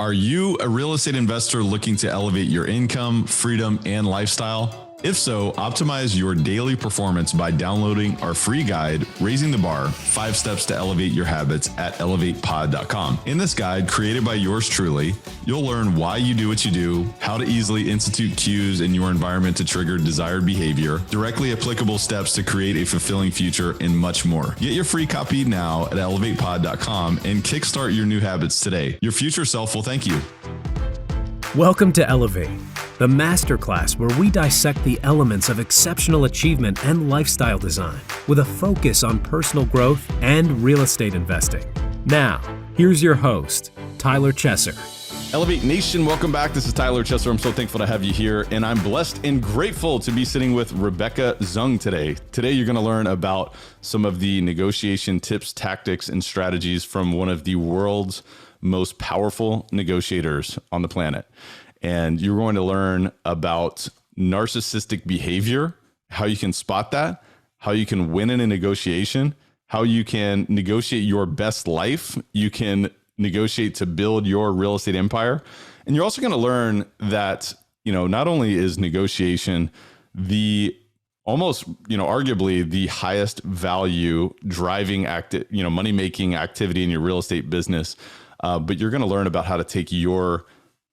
Are you a real estate investor looking to elevate your income, freedom, and lifestyle? If so, optimize your daily performance by downloading our free guide, Raising the Bar, 5 Steps to Elevate Your Habits at elevatepod.com. In this guide, created by yours truly, you'll learn why you do what you do, how to easily institute cues in your environment to trigger desired behavior, directly applicable steps to create a fulfilling future, and much more. Get your free copy now at elevatepod.com and kickstart your new habits today. Your future self will thank you. Welcome to Elevate, the masterclass where we dissect the elements of exceptional achievement and lifestyle design with a focus on personal growth and real estate investing. Now, here's your host, Tyler Chesser. Elevate Nation, welcome back. This is Tyler Chesser. I'm so thankful to have you here, and I'm blessed and grateful to be sitting with Rebecca Zung today. Today, you're going to learn about some of the negotiation tips, tactics, and strategies from one of the world's most powerful negotiators on the planet. And you're going to learn about narcissistic behavior, how you can spot that, how you can win in a negotiation, how you can negotiate your best life. You can negotiate to build your real estate empire. And you're also going to learn that, not only is negotiation the almost, arguably the highest value driving money-making activity in your real estate business, but you're going to learn about how to take your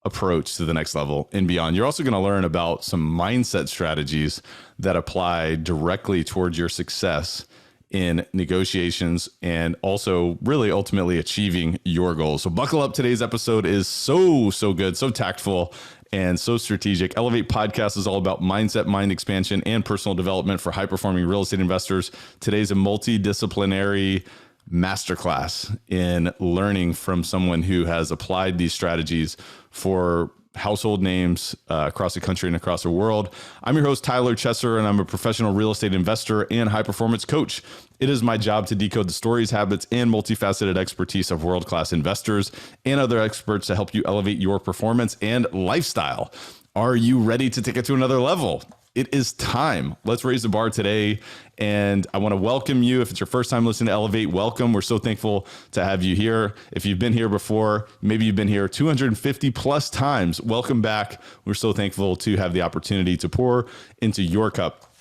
approach to the next level and beyond. You're also going to learn about some mindset strategies that apply directly towards your success in negotiations and also really ultimately achieving your goals. So buckle up. Today's episode is so good, so tactful, and so strategic. Elevate Podcast is all about mindset, mind expansion, and personal development for high-performing real estate investors. Today's a multidisciplinary masterclass in learning from someone who has applied these strategies for household names across the country and across the world. I'm your host, Tyler Chesser, and I'm a professional real estate investor and high-performance coach. It is my job to decode the stories, habits, and multifaceted expertise of world-class investors and other experts to help you elevate your performance and lifestyle. Are you ready to take it to another level? It is time. Let's raise the bar today. And I want to welcome you. If it's your first time listening to Elevate, welcome. We're so thankful to have you here. If you've been here before, maybe you've been here 250 plus times, welcome back. We're so thankful to have the opportunity to pour into your cup.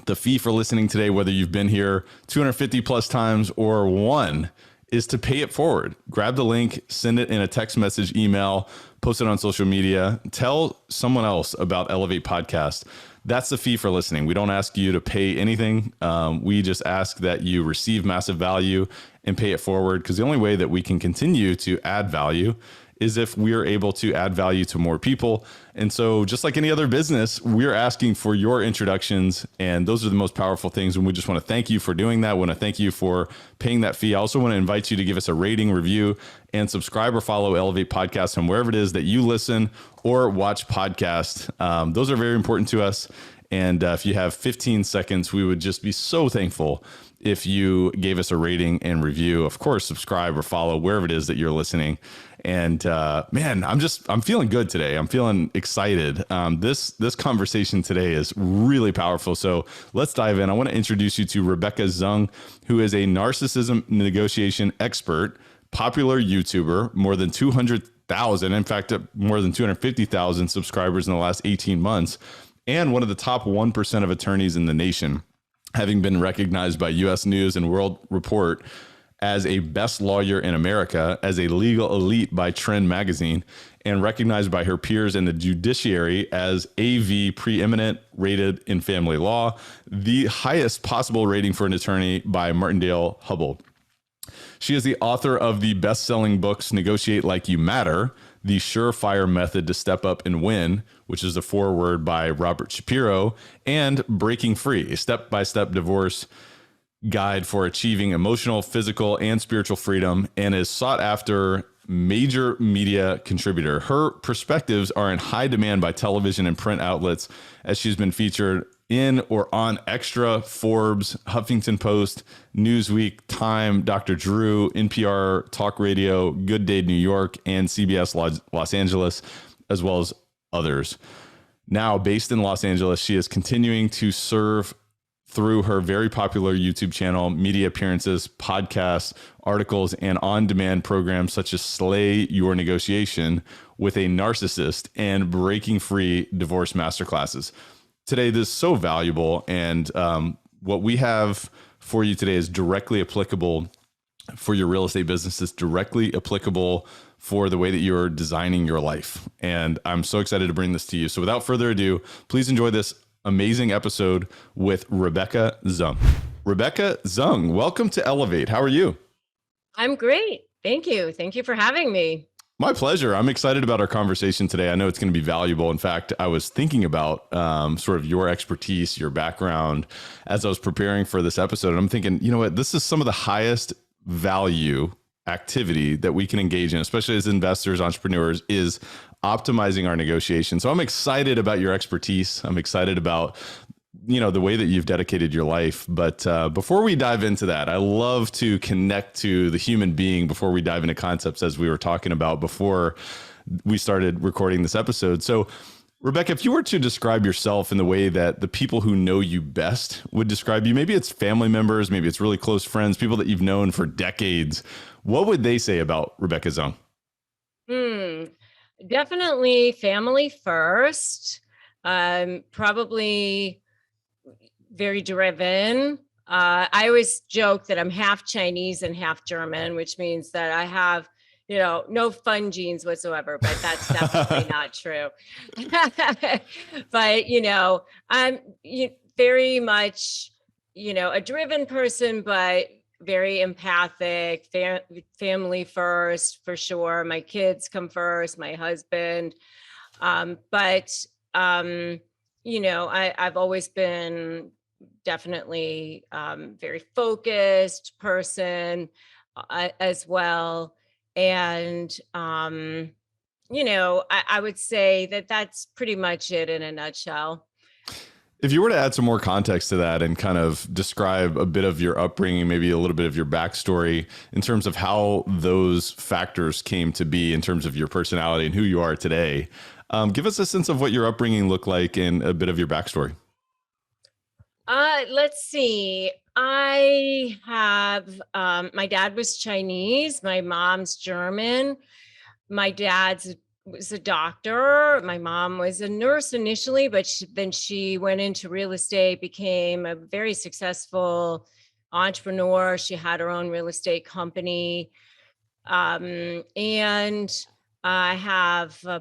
The fee for listening today, whether you've been here 250 plus times or one, is to pay it forward. Grab the link, send it in a text message, email, post it on social media, tell someone else about Elevate Podcast. That's the fee for listening. We don't ask you to pay anything. We just ask that you receive massive value and pay it forward, because the only way that we can continue to add value is if we are able to add value to more people. And so just like any other business, we're asking for your introductions, and those are the most powerful things. And we just want to thank you for doing that. We want to thank you for paying that fee. I also want to invite you to give us a rating, review, and subscribe or follow Elevate Podcast from wherever it is that you listen or watch podcasts. Those are very important to us. And if you have 15 seconds, we would just be so thankful if you gave us a rating and review. Of course, subscribe or follow wherever it is that you're listening. And man, I'm feeling good today. I'm feeling excited. This conversation today is really powerful. So let's dive in. I want to introduce you to Rebecca Zung, who is a narcissism negotiation expert, popular YouTuber, more than 200,000, in fact, more than 250,000 subscribers in the last 18 months, and one of the top 1% of attorneys in the nation, having been recognized by U.S. News and World Report as a best lawyer in America, as a legal elite by Trend magazine, and recognized by her peers in the judiciary as AV preeminent rated in family law, the highest possible rating for an attorney by Martindale Hubbell. She is the author of the best-selling books Negotiate Like You M.A.T.E.R, The Surefire Method to Step Up and Win, which is the foreword by Robert Shapiro, and Breaking Free, a step-by-step divorce guide for achieving emotional, physical, and spiritual freedom, and is sought after major media contributor. Her perspectives are in high demand by television and print outlets, as she's been featured in or on Extra, Forbes, Huffington Post, Newsweek, Time, Dr. Drew, NPR, Talk Radio, Good Day New York, and CBS Los Angeles, as well as others. Now based in Los Angeles, she is continuing to serve through her very popular YouTube channel, media appearances, podcasts, articles, and on-demand programs such as Slay Your Negotiation with a Narcissist and Breaking Free Divorce Masterclasses. Today, this is so valuable, and what we have for you today is directly applicable for your real estate business. It's directly applicable for the way that you're designing your life. And I'm so excited to bring this to you. So without further ado, please enjoy this amazing episode with Rebecca Zung. Rebecca Zung, welcome to Elevate. How are you? I'm great. Thank you. Thank you for having me. My pleasure. I'm excited about our conversation today. I know it's going to be valuable. In fact, I was thinking about sort of your expertise, your background as I was preparing for this episode. And I'm thinking, you know what, this is some of the highest value activity that we can engage in, especially as investors, entrepreneurs, is optimizing our negotiation. So I'm excited about your expertise. I'm excited about, you know, the way that you've dedicated your life. But before we dive into that, I love to connect to the human being before we dive into concepts, as we were talking about before we started recording this episode. So Rebecca, if you were to describe yourself in the way that the people who know you best would describe you, maybe it's family members, maybe it's really close friends, people that you've known for decades, what would they say about Rebecca Zung? Definitely family first. Probably very driven. I always joke that I'm half Chinese and half German, which means that I have, no fun genes whatsoever, but that's definitely not true. But, I'm very much, a driven person, but very empathic, family first, for sure. My kids come first, my husband. But I've always been definitely very focused person as well. And, I would say that that's pretty much it in a nutshell. If you were to add some more context to that and kind of describe a bit of your upbringing, maybe a little bit of your backstory in terms of how those factors came to be in terms of your personality and who you are today, give us a sense of what your upbringing looked like and a bit of your backstory. Let's see. I have, my dad was Chinese, my mom's German. My dad's was a doctor. My mom was a nurse initially, but then she went into real estate, became a very successful entrepreneur. She had her own real estate company. And I have a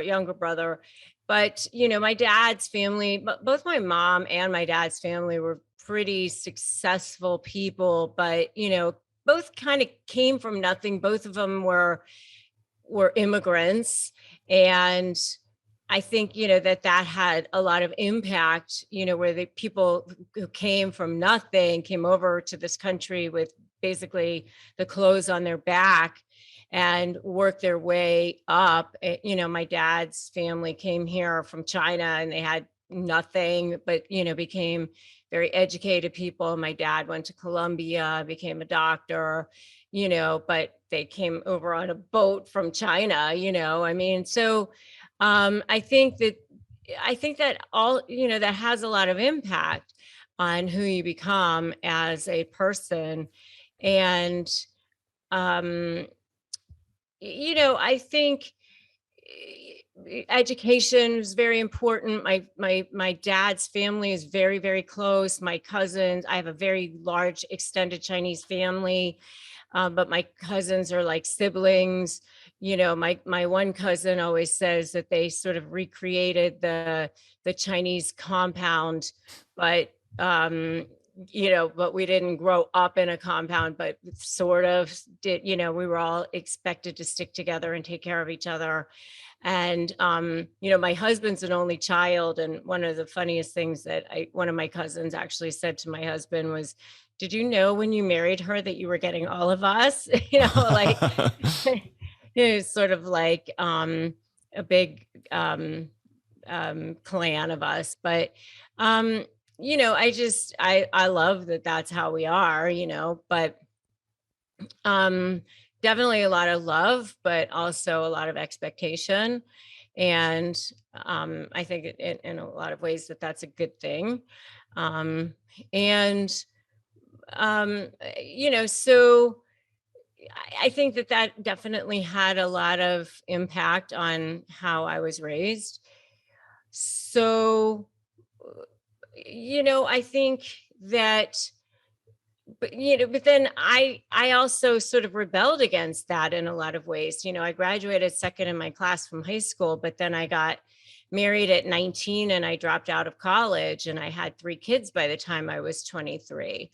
younger brother, but, my dad's family, both my mom and my dad's family were pretty successful people, but, both kind of came from nothing. Both of them were immigrants. And I think, that had a lot of impact, where the people who came from nothing came over to this country with basically the clothes on their back and worked their way up. My dad's family came here from China and they had nothing, but, became very educated people. My dad went to Columbia, became a doctor, but they came over on a boat from China, so I think that all, that has a lot of impact on who you become as a person. And, I think education is very important. My dad's family is very, very close. My cousins, I have a very large extended Chinese family. But my cousins are like siblings. My one cousin always says that they sort of recreated the Chinese compound, but but we didn't grow up in a compound, but sort of did. We were all expected to stick together and take care of each other. And my husband's an only child, and one of the funniest things that one of my cousins actually said to my husband was, did you know when you married her that you were getting all of us? Like it was sort of like a big clan of us. But I love that that's how we are, but definitely a lot of love, but also a lot of expectation. And I think in a lot of ways that's a good thing. Um, and, so I think that that definitely had a lot of impact on how I was raised. So, I think that, but then I also sort of rebelled against that in a lot of ways. I graduated second in my class from high school, but then I got married at 19 and I dropped out of college and I had 3 kids by the time I was 23.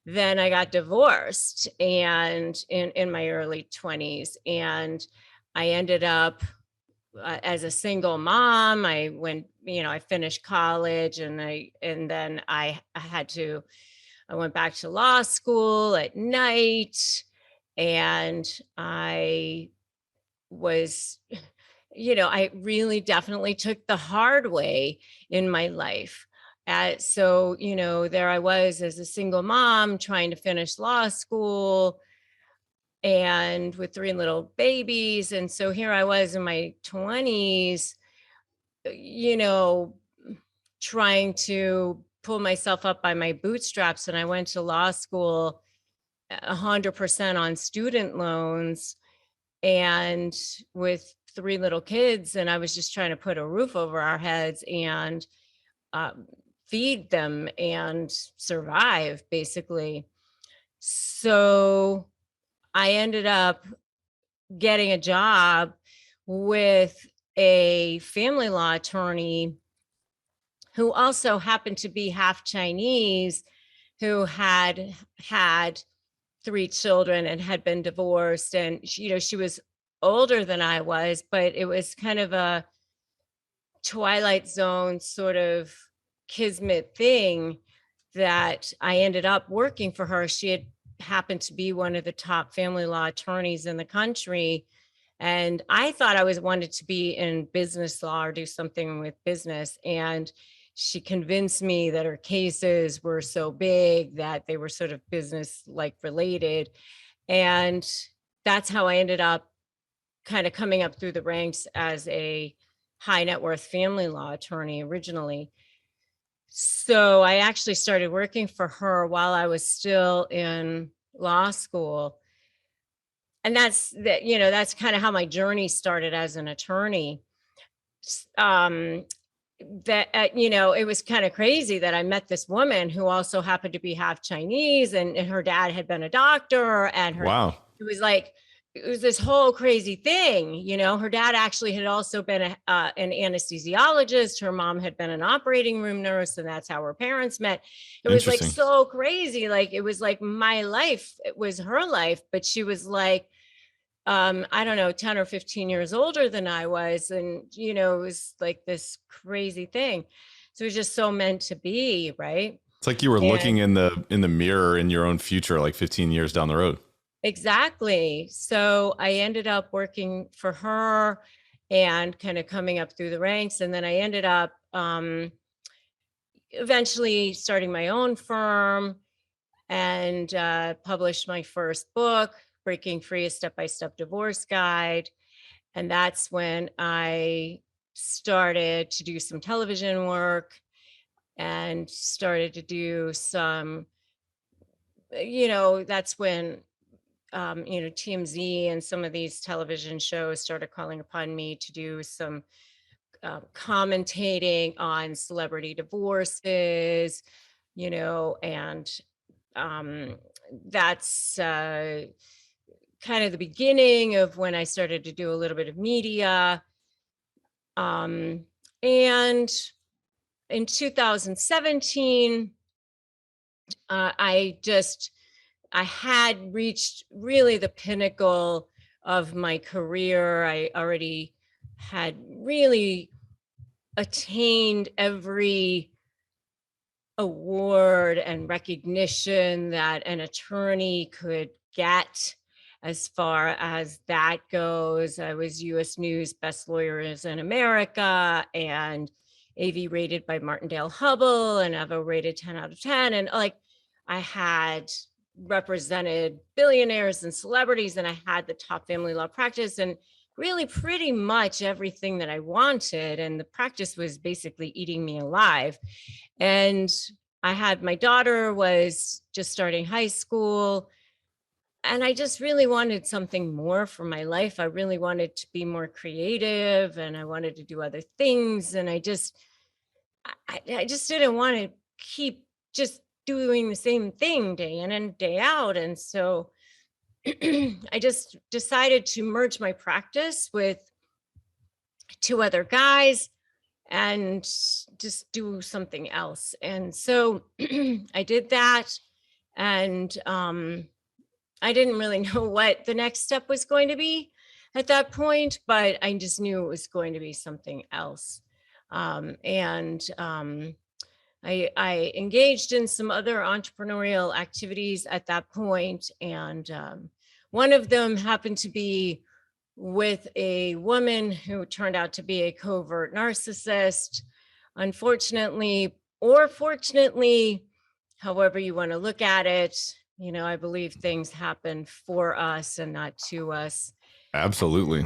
Then I got divorced and in my early 20s, and I ended up as a single mom. I finished college, and then I went back to law school at night, and I was, I really definitely took the hard way in my life. So, there I was as a single mom trying to finish law school and with 3 little babies. And so here I was in my 20s, you know, trying to pull myself up by my bootstraps. And I went to law school 100% on student loans and with 3 little kids. And I was just trying to put a roof over our heads and feed them and survive, basically. So I ended up getting a job with a family law attorney who also happened to be half Chinese, who had 3 children and had been divorced. And she was older than I was, but it was kind of a Twilight Zone sort of kismet thing that I ended up working for her. She had happened to be one of the top family law attorneys in the country. And I thought I was wanted to be in business law or do something with business. And she convinced me that her cases were so big that they were sort of business like related. And that's how I ended up kind of coming up through the ranks as a high net worth family law attorney originally. So I actually started working for her while I was still in law school. And that's kind of how my journey started as an attorney. Um, it was kind of crazy that I met this woman who also happened to be half Chinese, and her dad had been a doctor, and Wow. it was this whole crazy thing. Her dad actually had also been an anesthesiologist. Her mom had been an operating room nurse, and that's how her parents met. It was like Interesting. so crazy. Like it was like my life. It was her life, but she was like, I don't know, 10 or 15 years older than I was. And, it was like this crazy thing. So it was just so meant to be, right? It's like you were looking And in the mirror in your own future, like 15 years down the road. exactly. So I ended up working for her and kind of coming up through the ranks. And then I ended up eventually starting my own firm and published my first book, Breaking Free: A Step-by-Step Divorce Guide. And that's when I started to do some television work and started to do some, that's when, TMZ and some of these television shows started calling upon me to do some commentating on celebrity divorces, and that's kind of the beginning of when I started to do a little bit of media. And in 2017, I had reached really the pinnacle of my career. I already had really attained every award and recognition that an attorney could get. As far as that goes, I was US News Best Lawyers in America and AV rated by Martindale Hubbell and Evo rated 10 out of 10. And I had represented billionaires and celebrities, and I had the top family law practice and really pretty much everything that I wanted. And the practice was basically eating me alive. And I had my daughter was just starting high school, and I just really wanted something more for my life. I really wanted to be more creative, and I wanted to do other things. And I just didn't want to keep just doing the same thing day in and day out. And so I just decided to merge my practice with two other guys and just do something else. And so I did that. And I didn't really know what the next step was going to be at that point, but I just knew it was going to be something else. I engaged in some other entrepreneurial activities at that point, and one of them happened to be with a woman who turned out to be a covert narcissist. Unfortunately, or fortunately, however you want to look at it, I believe things happen for us and not to us. Absolutely.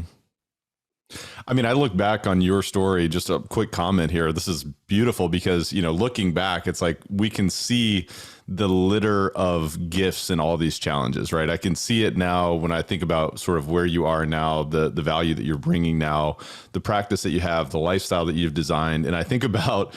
I mean, I look back on your story, just a quick comment here. This is beautiful because, looking back, it's like we can see the litter of gifts and all these challenges, right? I can see it now when I think about sort of where you are now, the value that you're bringing now, the practice that you have, the lifestyle that you've designed. And I think about,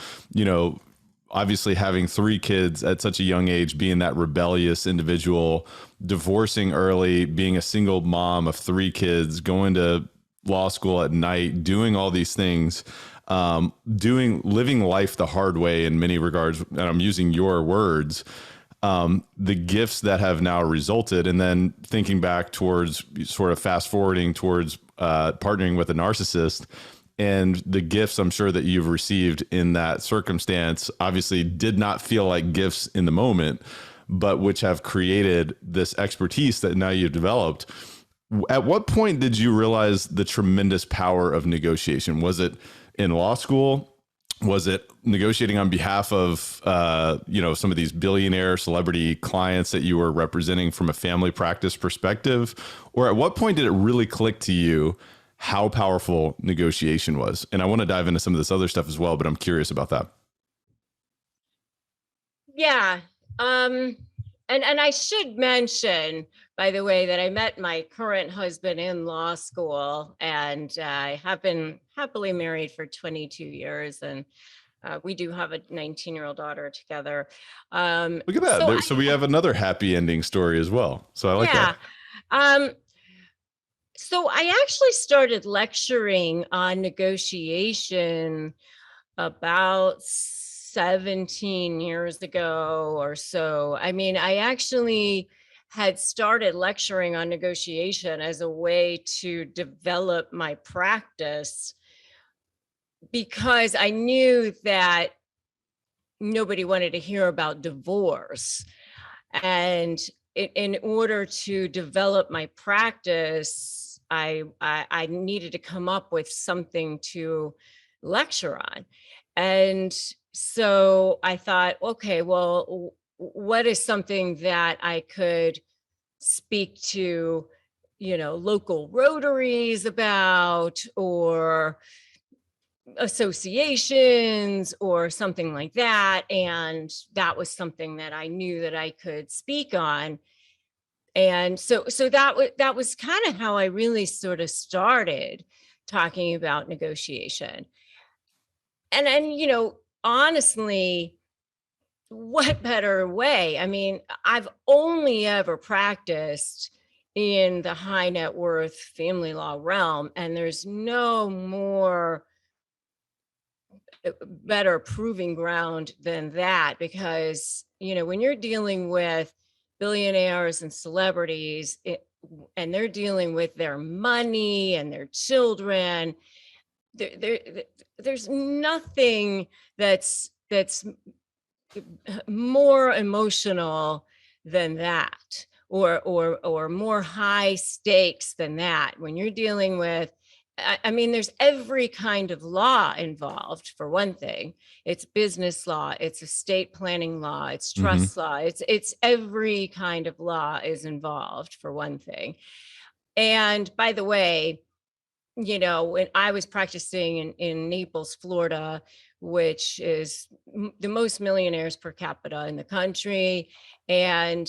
obviously having 3 kids at such a young age, being that rebellious individual, divorcing early, being a single mom of 3 kids, going to law school at night, doing all these things, living life the hard way in many regards. And I'm using your words, the gifts that have now resulted. And then thinking back towards sort of fast forwarding towards partnering with a narcissist, and the gifts I'm sure that you've received in that circumstance obviously did not feel like gifts in the moment, but which have created this expertise that now you've developed. At what point did you realize the tremendous power of negotiation? Was it in law school? Was it negotiating on behalf of, some of these billionaire celebrity clients that you were representing from a family practice perspective? Or at what point did it really click to you how powerful negotiation was? And I want to dive into some of this other stuff as well, but I'm curious about that. Yeah. And I should mention, by the way, that I met my current husband in law school, and I have been happily married for 22 years. And we do have a 19-year-old daughter together. Look at that. So we have another happy ending story as well. So I like that. So I actually started lecturing on negotiation about 17 years ago or so. I mean, I actually had started lecturing on negotiation as a way to develop my practice because I knew that nobody wanted to hear about divorce. And in order to develop my practice, I needed to come up with something to lecture on. And so I thought, okay, well, what is something that I could speak to, local rotaries about, or associations or something like that. And that was something that I knew that I could speak on. And so that was kind of how I really sort of started talking about negotiation. And honestly, what better way? I mean, I've only ever practiced in the high net worth family law realm, and there's no more better proving ground than that, because when you're dealing with billionaires and celebrities, and they're dealing with their money and their children, there's nothing that's more emotional than that, or more high stakes than that. When you're dealing with, I mean, there's every kind of law involved. For one thing, it's business law, it's estate planning law, it's trust law, it's every kind of law is involved, for one thing. And by the way, when I was practicing in Naples, Florida, which is the most millionaires per capita in the country. And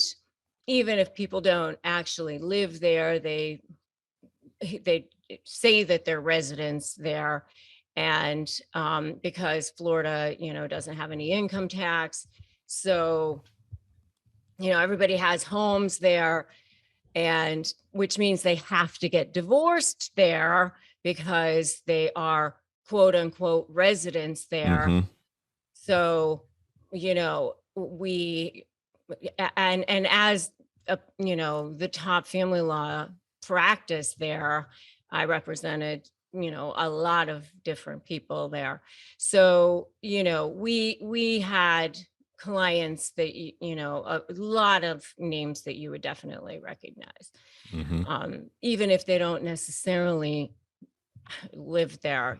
even if people don't actually live there, they say that they're residents there. And because Florida, doesn't have any income tax. So, everybody has homes there, and which means they have to get divorced there because they are quote unquote residents there. Mm-hmm. So, we and as the top family law practice there, I represented a lot of different people there. So we had clients that a lot of names that you would definitely recognize, Mm-hmm. even if they don't necessarily live there.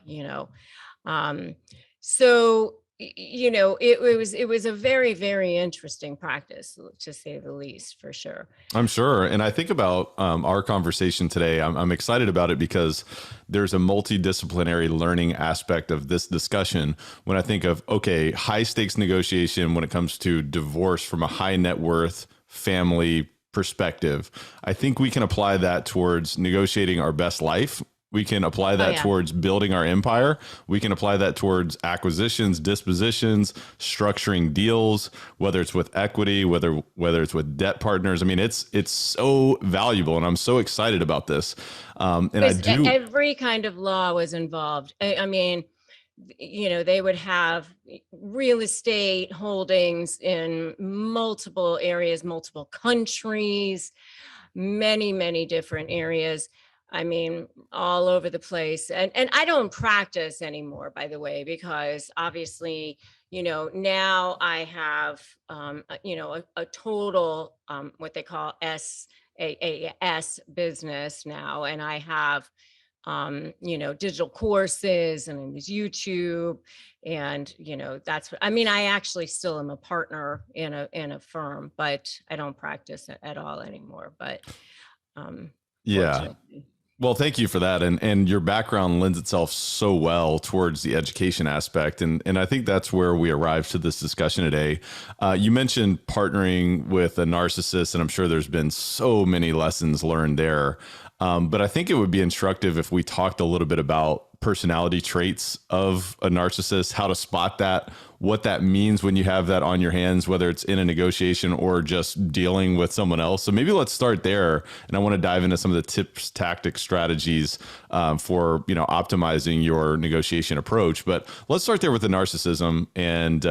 So it was a very, very interesting practice, to say the least, for sure. I'm sure. And I think about our conversation today. I'm excited about it because there's a multidisciplinary learning aspect of this discussion. When I think of, okay, high stakes negotiation when it comes to divorce from a high net worth family perspective, I think we can apply that towards negotiating our best life. We can apply that towards building our empire. We can apply that towards acquisitions, dispositions, structuring deals, whether it's with equity, whether it's with debt partners. I mean, it's so valuable, and I'm so excited about this. And I do. Every kind of law was involved. I mean, they would have real estate holdings in multiple areas, multiple countries, many, many different areas. I mean, all over the place. And I don't practice anymore, by the way, because obviously, now I have, a total, what they call SaaS business now. And I have, digital courses, and there's YouTube, and, that's what, I mean, I actually still am a partner in a firm, but I don't practice at all anymore. But, Yeah. Well, thank you for that. And your background lends itself so well towards the education aspect. And I think that's where we arrived to this discussion today. You mentioned partnering with a narcissist, and I'm sure there's been so many lessons learned there. But I think it would be instructive if we talked a little bit about personality traits of a narcissist, how to spot that, what that means when you have that on your hands, whether it's in a negotiation or just dealing with someone else. So maybe let's start there. And I want to dive into some of the tips, tactics, strategies for, optimizing your negotiation approach. But let's start there with the narcissism and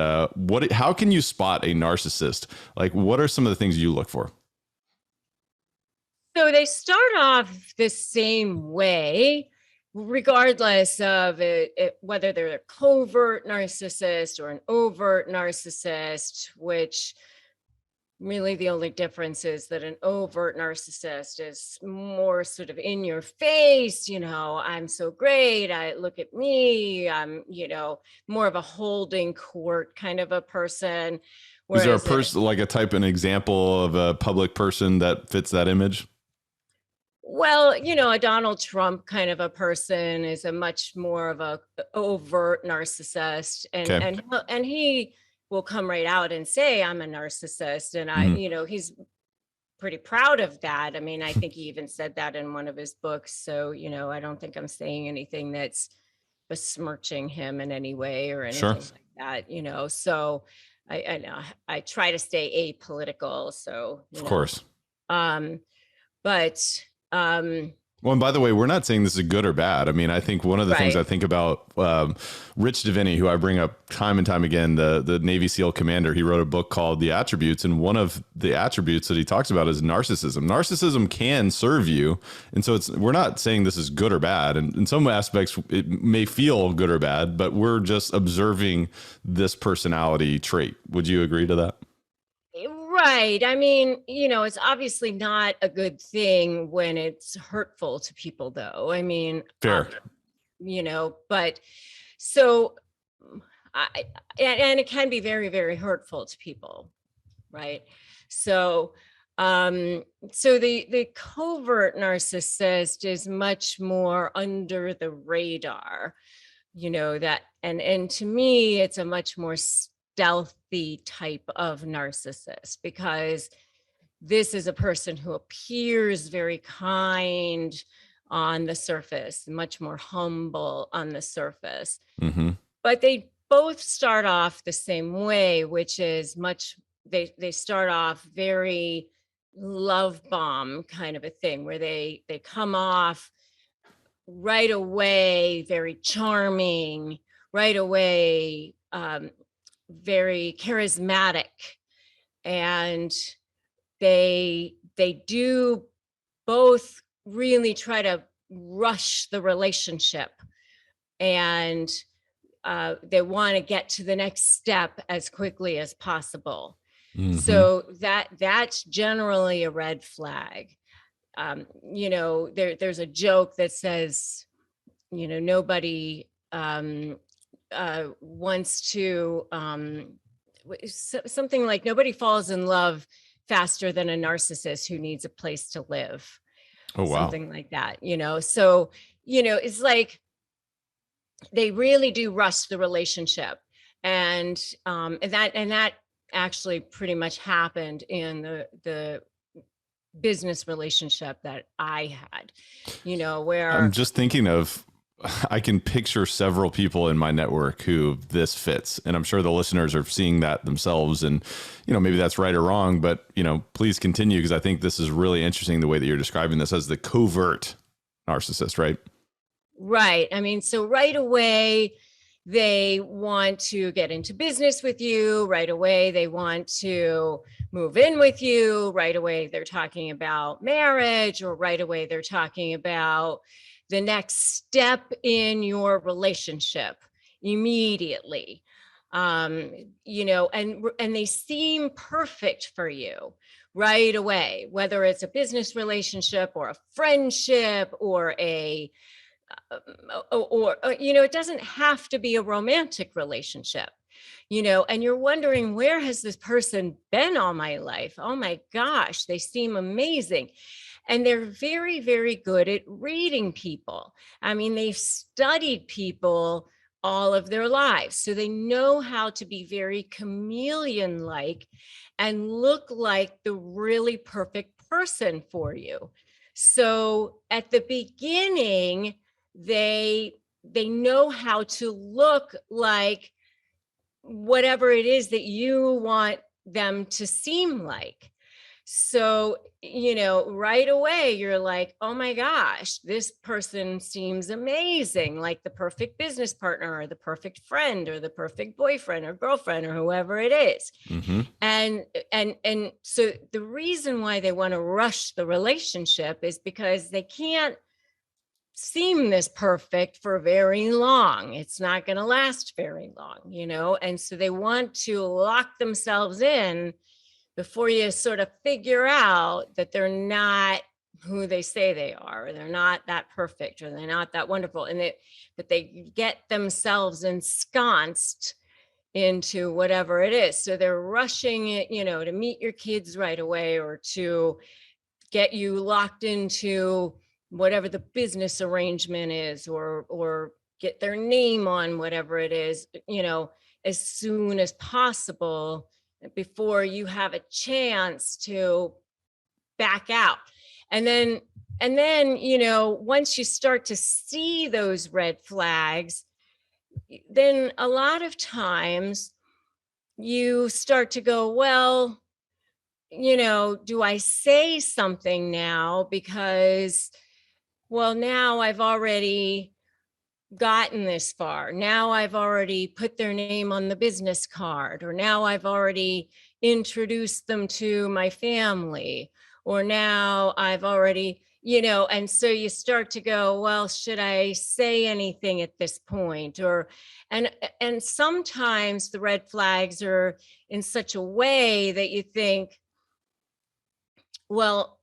how can you spot a narcissist? Like, what are some of the things you look for? So they start off the same way, regardless of whether they're a covert narcissist or an overt narcissist, which really the only difference is that an overt narcissist is more sort of in your face, I'm so great, look at me, I'm, more of a holding court kind of a person. Is there a person, like a type, an example of a public person that fits that image? Well, a Donald Trump kind of a person is a much more of a overt narcissist, and he will come right out and say, I'm a narcissist. And he's pretty proud of that. I mean, I think he even said that in one of his books. So, I don't think I'm saying anything that's besmirching him in any way or anything like that, so I know I try to stay apolitical. So, of course. But well, and by the way, we're not saying this is good or bad. I mean, I think one of the things I think about Rich Diviney, who I bring up time and time again, the Navy SEAL commander, he wrote a book called The Attributes. And one of the attributes that he talks about is narcissism. Narcissism can serve you. And so we're not saying this is good or bad. And in some aspects, it may feel good or bad, but we're just observing this personality trait. Would you agree to that? Right. I mean, it's obviously not a good thing when it's hurtful to people, though. I mean, fair, but so and it can be very, very hurtful to people. Right. So, So the covert narcissist is much more under the radar, that, and to me, it's a much more stealthy type of narcissist, because this is a person who appears very kind on the surface, much more humble on the surface. Mm-hmm. But they both start off the same way, which is they start off very love bomb kind of a thing, where they come off right away very charming, right away very charismatic, and they do both really try to rush the relationship, and they want to get to the next step as quickly as possible. Mm-hmm. So that's generally a red flag. There's a joke that says, nobody wants to, something like, nobody falls in love faster than a narcissist who needs a place to live. Oh, wow. Something like that, So, it's like they really do rush the relationship. And that actually pretty much happened in the business relationship that I had, where I'm just thinking of, I can picture several people in my network who this fits, and I'm sure the listeners are seeing that themselves, and maybe that's right or wrong, but please continue, because I think this is really interesting, the way that you're describing this as the covert narcissist, right? Right. I mean, so right away they want to get into business with you. Right away they want to move in with you. Right away they're talking about marriage, or right away they're talking about the next step in your relationship immediately. And they seem perfect for you right away, whether it's a business relationship or a friendship or it doesn't have to be a romantic relationship, and you're wondering, where has this person been all my life? Oh my gosh, they seem amazing. And they're very, very good at reading people. I mean, they've studied people all of their lives. So they know how to be very chameleon-like and look like the really perfect person for you. So at the beginning, they know how to look like whatever it is that you want them to seem like. So, right away you're like, oh my gosh, this person seems amazing, like the perfect business partner or the perfect friend or the perfect boyfriend or girlfriend or whoever it is. Mm-hmm. And so the reason why they want to rush the relationship is because they can't seem this perfect for very long. It's not going to last very long, and so they want to lock themselves in before you sort of figure out that they're not who they say they are, or they're not that perfect, or they're not that wonderful, and that they get themselves ensconced into whatever it is. So they're rushing it, to meet your kids right away, or to get you locked into whatever the business arrangement is, or get their name on whatever it is, as soon as possible, before you have a chance to back out. And then, once you start to see those red flags, then a lot of times you start to go, well, do I say something now? Because, well, now I've already gotten this far. Now I've already put their name on the business card, or now I've already introduced them to my family, or now I've already, and so you start to go, well, should I say anything at this point? And sometimes the red flags are in such a way that you think, well,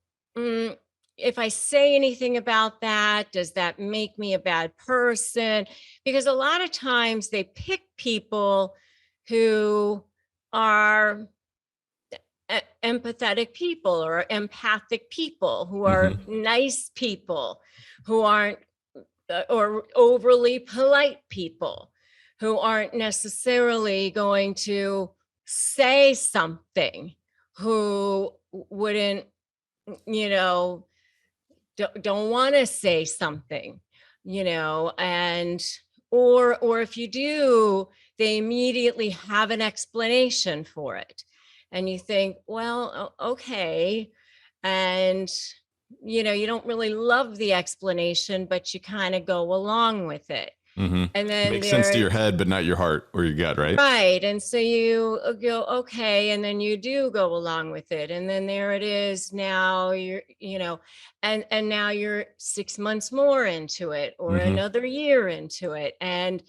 if I say anything about that, does that make me a bad person? Because a lot of times they pick people who are, empathetic people or empathic people who are nice people, who aren't or overly polite people, who aren't necessarily going to say something, who wouldn't, you know, don't want to say something, you know, and or if you do, they immediately have an explanation for it. And you think, well, okay. And you know, you don't really love the explanation, but you kind of go along with it. And then Makes sense to your head, but not your heart or your gut, right? right. And so you go, okay. And then you do go along with it. And then there it is. Now you're, you know, and now you're 6 months more into it or another year into it. And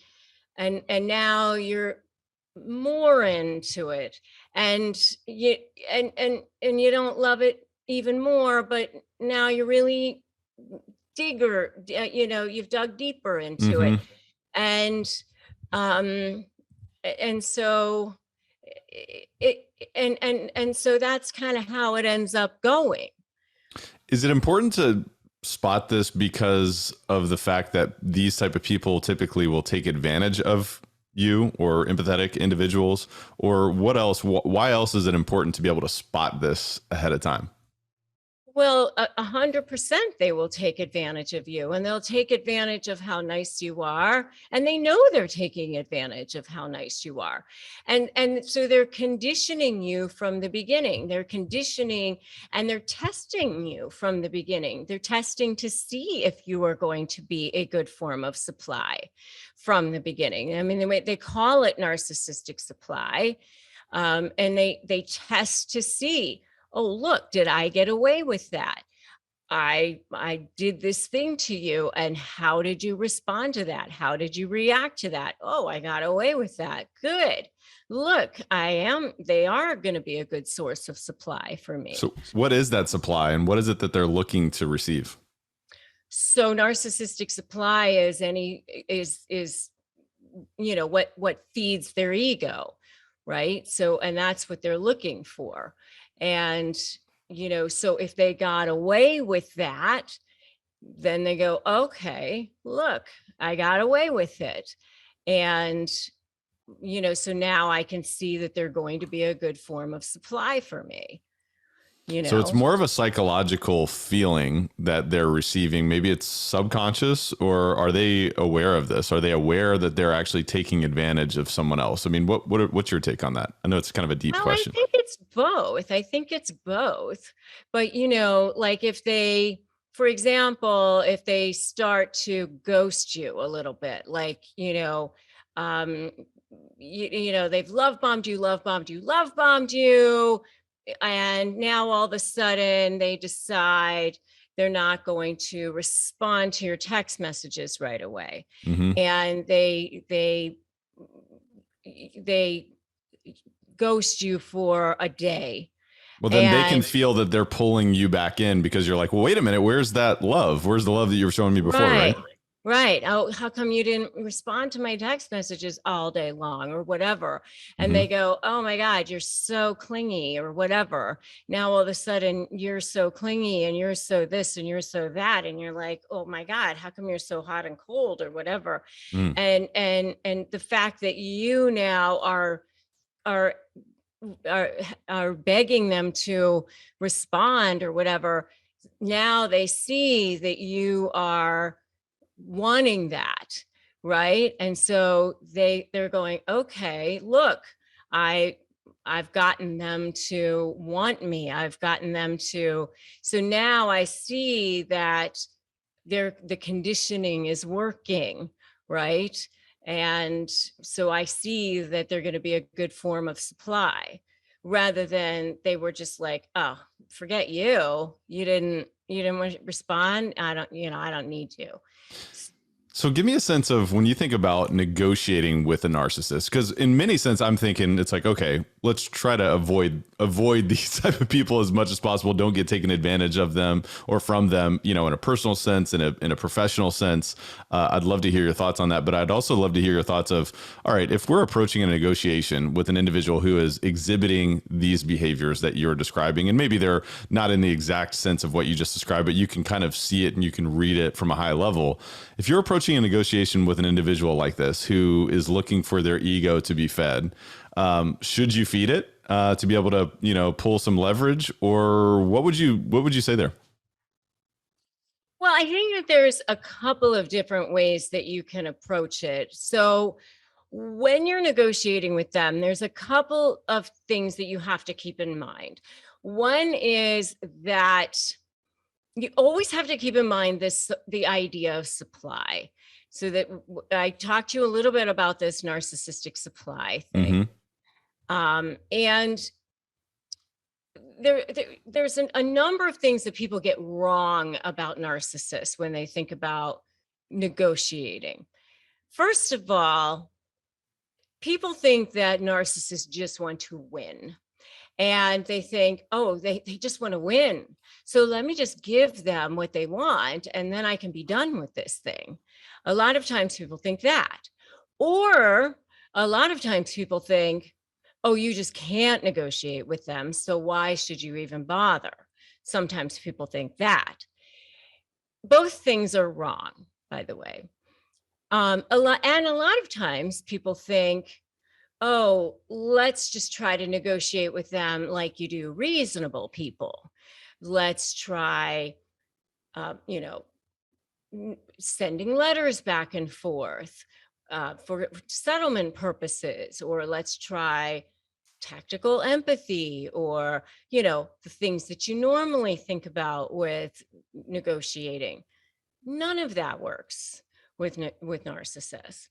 now you're more into it. And you, and you don't love it even more, but now you're really you know, you've dug deeper into it. And so it and so that's kind of how it ends up going. Is it important to spot this because of the fact that these type of people typically will take advantage of you or empathetic individuals, or what else? Why else is it important to be able to spot this ahead of time? Well, 100% they will take advantage of you, and they'll take advantage of how nice you are. And they know they're taking advantage of how nice you are. And so they're conditioning you from the beginning. They're conditioning and they're testing you from the beginning. They're testing to see if you are going to be a good form of supply from the beginning. I mean, they call it narcissistic supply. And they test to see, oh, look, did I get away with that? I did this thing to you. And how did you respond to that? How did you react to that? Oh, I got away with that. Good. Look, they are going to be a good source of supply for me. So what is that supply, and what is it that they're looking to receive? So narcissistic supply is you know, what feeds their ego, right? So, and that's what they're looking for. And, you know, so if they got away with that, then they go, okay, look, I got away with it. And, you know, so now I can see that they're going to be a good form of supply for me. You know, so it's more of a psychological feeling that they're receiving. Maybe it's subconscious, or are they aware of this? Are they aware that they're actually taking advantage of someone else? I mean, what's your take on that? I know it's kind of a deep question. I think it's both. I think it's both. But, you know, like if they, for example, if they start to ghost you a little bit, like, you know, you know, they've love bombed you, and now all of a sudden they decide they're not going to respond to your text messages right away. And they ghost you for a day. Well, then they can feel that they're pulling you back in, because you're like, well, wait a minute, where's that love? Where's the love that you were showing me before, right? Right. Oh, how come you didn't respond to my text messages all day long or whatever? And they go, oh my God, you're so clingy or whatever. Now all of a sudden you're so clingy and you're so this and you're so that. And you're like, oh my God, how come you're so hot and cold or whatever? And the fact that you now are begging them to respond or whatever, now they see that you are wanting that, right? And so they're going, okay, look, I've gotten them to want me. I've gotten them to, so now I see that the conditioning is working, right? And so I see that they're going to be a good form of supply, rather than they were just like, oh, forget you. You didn't respond. I don't need you. So give me a sense of when you think about negotiating with a narcissist, because in many sense, I'm thinking it's like, okay, let's try to avoid these type of people as much as possible. Don't get taken advantage of them or from them, in a personal sense, in a professional sense. I'd love to hear your thoughts on that, but I'd also love to hear your thoughts of, all right, if we're approaching a negotiation with an individual who is exhibiting these behaviors that you're describing, and maybe they're not in the exact sense of what you just described, but you can kind of see it and you can read it from a high level. If you're approaching a negotiation with an individual like this who is looking for their ego to be fed, should you feed it to be able to pull some leverage, or what would you say there? Well, I think that there's a couple of different ways that you can approach it. So when you're negotiating with them, there's a couple of things that you have to keep in mind. One is that you always have to keep in mind the idea of supply. So that I talked to you a little bit about this narcissistic supply thing. And there's a number of things that people get wrong about narcissists when they think about negotiating. First of all, people think that narcissists just want to win. And they think, oh, they just want to win. So let me just give them what they want, and then I can be done with this thing. A lot of times people think that. Or a lot of times people think, oh, you just can't negotiate with them, so why should you even bother? Sometimes people think that. Both things are wrong, by the way. A lot of times people think, oh, let's just try to negotiate with them like you do reasonable people. Let's try, sending letters back and forth for settlement purposes, or let's try tactical empathy, or, the things that you normally think about with negotiating. None of that works with narcissists.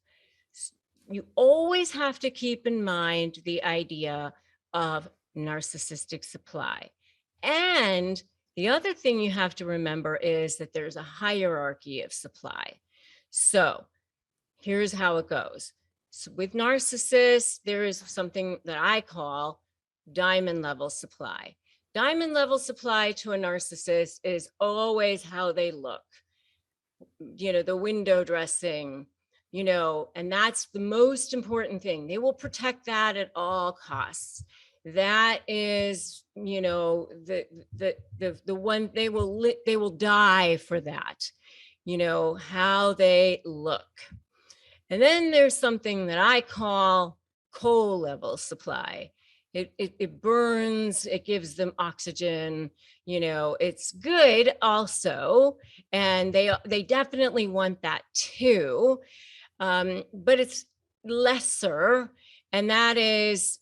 You always have to keep in mind the idea of narcissistic supply. And the other thing you have to remember is that there's a hierarchy of supply. So here's how it goes. So with narcissists, there is something that I call diamond level supply. Diamond level supply to a narcissist is always how they look. The window dressing, and that's the most important thing. They will protect that at all costs. That is, the one they will die for that, how they look. And then there's something that I call coal level supply. It burns, it gives them oxygen, it's good also. And they definitely want that too. But it's lesser, and that is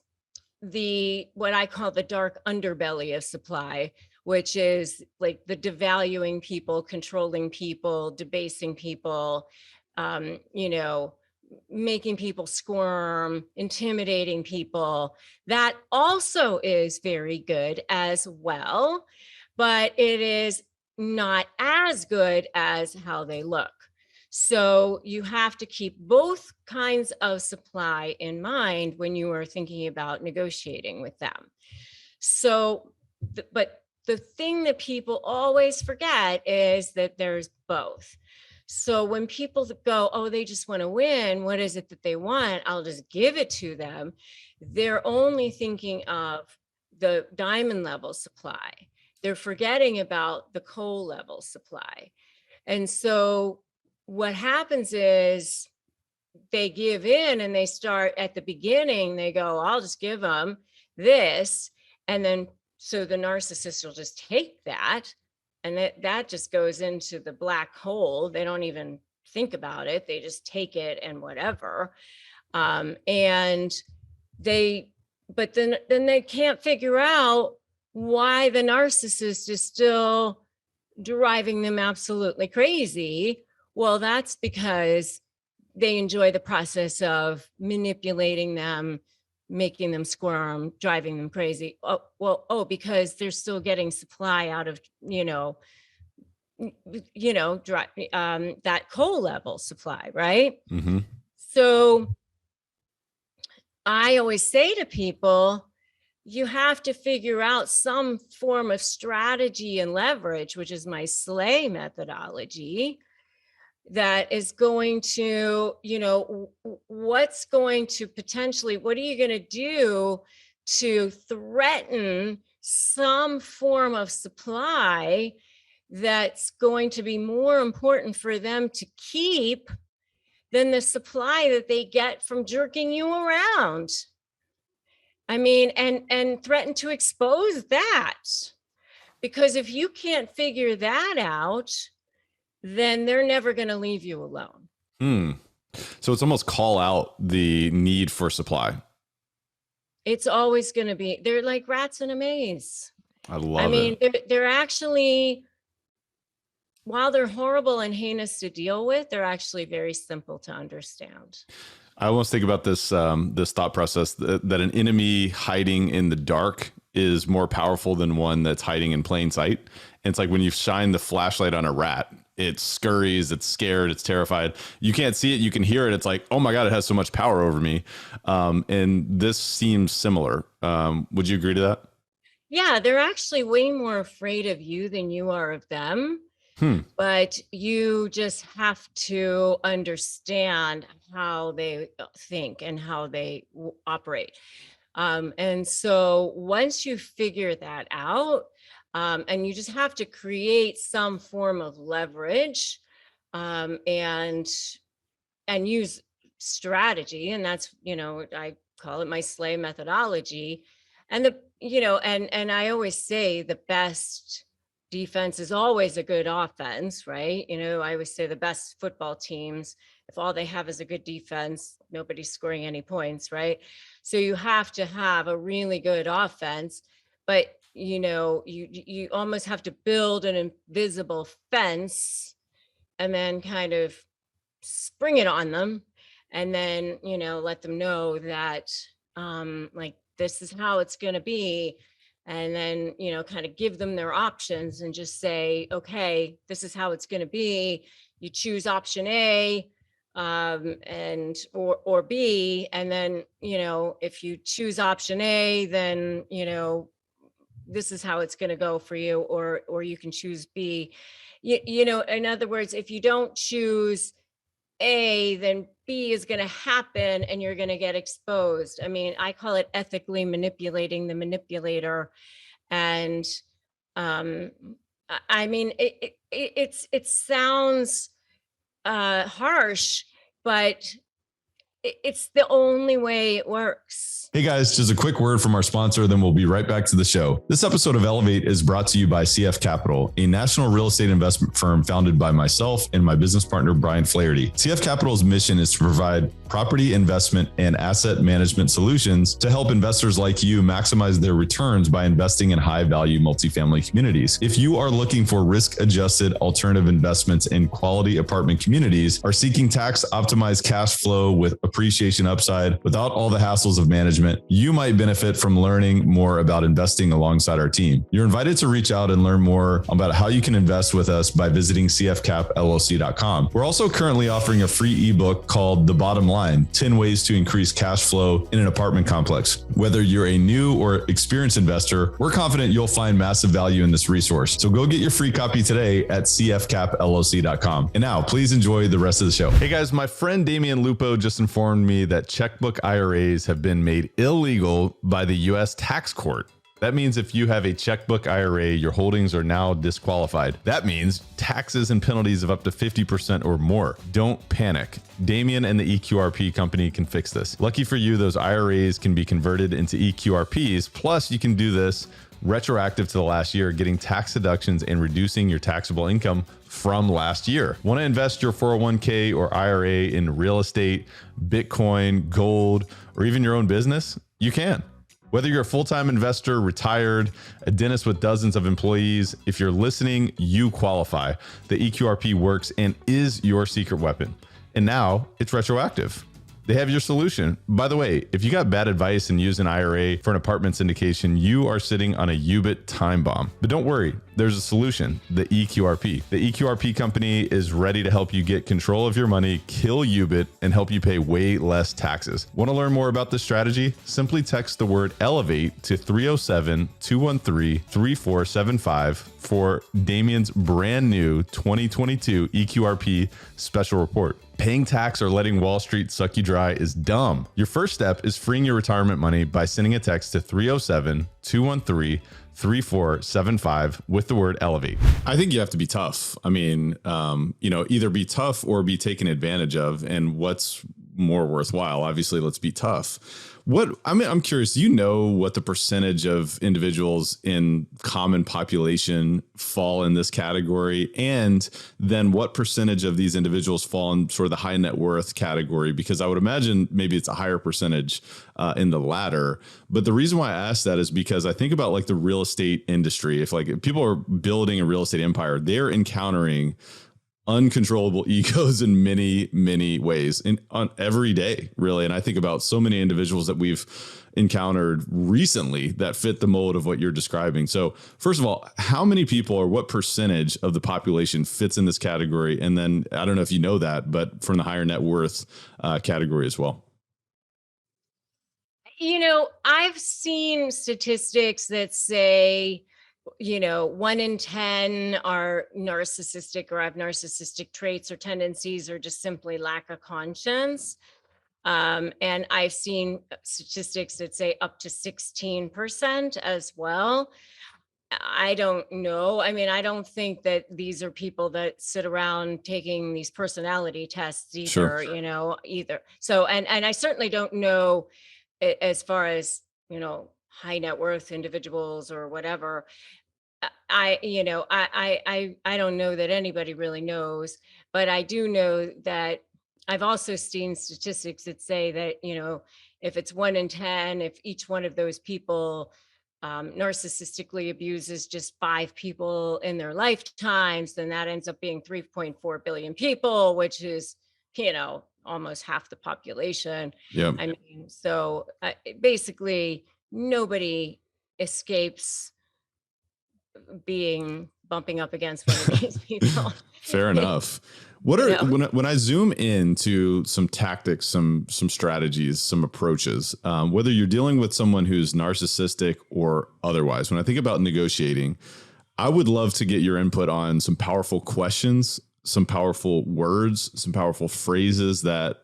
what I call the dark underbelly of supply, which is like the devaluing people, controlling people, debasing people, making people squirm, intimidating people. That also is very good as well, but it is not as good as how they look. So you have to keep both kinds of supply in mind when you are thinking about negotiating with them. So, but the thing that people always forget is that there's both. So when people go, oh, they just want to win, what is it that they want? I'll just give it to them. They're only thinking of the diamond level supply. They're forgetting about the coal level supply. And so what happens is they give in, and they start at the beginning, they go, I'll just give them this. And then, so the narcissist will just take that, and that just goes into the black hole. They don't even think about it. They just take it and whatever. But then they can't figure out why the narcissist is still driving them absolutely crazy. Well, that's because they enjoy the process of manipulating them, making them squirm, driving them crazy. Because they're still getting supply out of, that coal level supply, right? Mm-hmm. So I always say to people, you have to figure out some form of strategy and leverage, which is my SLAY methodology, that is going to, what's going to potentially, what are you going to do to threaten some form of supply that's going to be more important for them to keep than the supply that they get from jerking you around. I mean, and threaten to expose that. Because if you can't figure that out, then they're never going to leave you alone. So it's almost call out the need for supply. It's always going to be, they're like rats in a maze. I mean, they're actually, while they're horrible and heinous to deal with, they're actually very simple to understand. I almost think about this this thought process that an enemy hiding in the dark is more powerful than one that's hiding in plain sight. And it's like when you shine the flashlight on a rat, it scurries, it's scared, it's terrified. You can't see it, you can hear it. It's like, oh my God, it has so much power over me. And this seems similar. Would you agree to that? Yeah, they're actually way more afraid of you than you are of them. But you just have to understand how they think and how they operate. And so once you figure that out, and you just have to create some form of leverage, and use strategy. And that's, I call it my SLAY methodology. And and I always say the best defense is always a good offense, right? I always say the best football teams, if all they have is a good defense, nobody's scoring any points, right? So you have to have a really good offense, but you almost have to build an invisible fence and then kind of spring it on them, and then let them know that like this is how it's going to be. And then, kind of give them their options and just say, okay, this is how it's going to be. You choose option A, or B. And then, if you choose option A, then, this is how it's going to go for you, or you can choose B. In other words, if you don't choose A, then B is going to happen and you're going to get exposed. I mean, I call it ethically manipulating the manipulator. And I mean, it sounds harsh, but it's the only way it works. Hey guys, just a quick word from our sponsor, then we'll be right back to the show. This episode of Elevate is brought to you by CF Capital, a national real estate investment firm founded by myself and my business partner, Brian Flaherty. CF Capital's mission is to provide property investment and asset management solutions to help investors like you maximize their returns by investing in high-value multifamily communities. If you are looking for risk-adjusted alternative investments in quality apartment communities, are seeking tax-optimized cash flow with appreciation upside without all the hassles of management, you might benefit from learning more about investing alongside our team. You're invited to reach out and learn more about how you can invest with us by visiting cfcapllc.com. We're also currently offering a free ebook called The Bottom Line, 10 Ways to Increase Cash Flow in an Apartment Complex. Whether you're a new or experienced investor, we're confident you'll find massive value in this resource. So go get your free copy today at cfcapllc.com. And now please enjoy the rest of the show. Hey guys, my friend Damian Lupo just informed me that checkbook IRAs have been made illegal by the U.S. tax court. That means if you have a checkbook IRA, your holdings are now disqualified. That means taxes and penalties of up to 50% or more. Don't panic. Damian and the EQRP company can fix this. Lucky for you, those IRAs can be converted into EQRPs. Plus, you can do this retroactive to the last year, getting tax deductions and reducing your taxable income from last year. Want to invest your 401k or IRA in real estate, Bitcoin, gold, or even your own business? You can. Whether you're a full-time investor, retired, a dentist with dozens of employees, if you're listening, you qualify. The EQRP works and is your secret weapon. And now it's retroactive. They have your solution. By the way, if you got bad advice and use an IRA for an apartment syndication, you are sitting on a U.B.I.T time bomb. But don't worry, there's a solution, the EQRP. The EQRP company is ready to help you get control of your money, kill U.B.I.T, and help you pay way less taxes. Want to learn more about this strategy? Simply text the word ELEVATE to 307-213-3475 for Damien's brand new 2022 EQRP special report. Paying tax or letting Wall Street suck you dry is dumb. Your first step is freeing your retirement money by sending a text to 307-213-3475 with the word ELEVATE. I think you have to be tough. I mean, either be tough or be taken advantage of. And what's more worthwhile? Obviously, let's be tough. I'm curious, do you know what the percentage of individuals in common population fall in this category? And then what percentage of these individuals fall in sort of the high net worth category? Because I would imagine maybe it's a higher percentage in the latter. But the reason why I ask that is because I think about like the real estate industry. If people are building a real estate empire, they're encountering uncontrollable egos in many, many ways on every day, really. And I think about so many individuals that we've encountered recently that fit the mold of what you're describing. So first of all, how many people or what percentage of the population fits in this category? And then I don't know if you know that, but from the higher net worth category as well. I've seen statistics that say 1 in 10 are narcissistic or have narcissistic traits or tendencies or just simply lack a conscience. And I've seen statistics that say up to 16% as well. I don't know. I mean, I don't think that these are people that sit around taking these personality tests either, Sure. Either. So, and I certainly don't know as far as, high net worth individuals or whatever. I don't know that anybody really knows, but I do know that I've also seen statistics that say that, if it's 1 in 10, if each one of those people narcissistically abuses just 5 people in their lifetimes, then that ends up being 3.4 billion people, which is, almost half the population. Yeah. I mean, so basically nobody escapes bumping up against one of these people. Fair enough. When I zoom into some tactics, some strategies, some approaches, whether you're dealing with someone who's narcissistic or otherwise, when I think about negotiating, I would love to get your input on some powerful questions, some powerful words, some powerful phrases that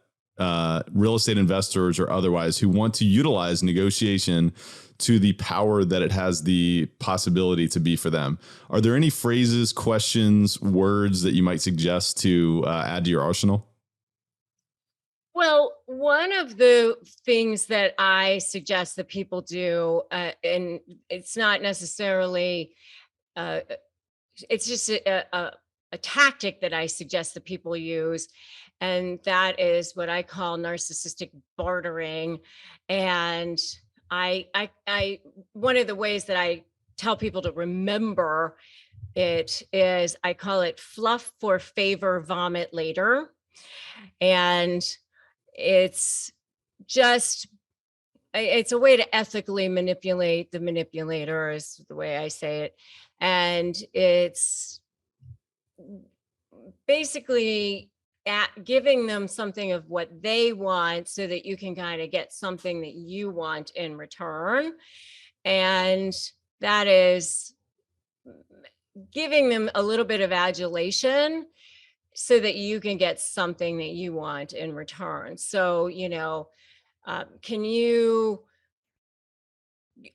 real estate investors or otherwise who want to utilize negotiation to the power that it has the possibility to be for them. Are there any phrases, questions, words that you might suggest to add to your arsenal? Well, one of the things that I suggest that people do, and it's not necessarily, it's just a tactic that I suggest that people use, and that is what I call narcissistic bartering. And I one of the ways that I tell people to remember it is I call it fluff for favor, vomit later. And it's a way to ethically manipulate the manipulator is the way I say it. And it's basically giving them something of what they want so that you can kind of get something that you want in return. And that is giving them a little bit of adulation so that you can get something that you want in return. So, can you,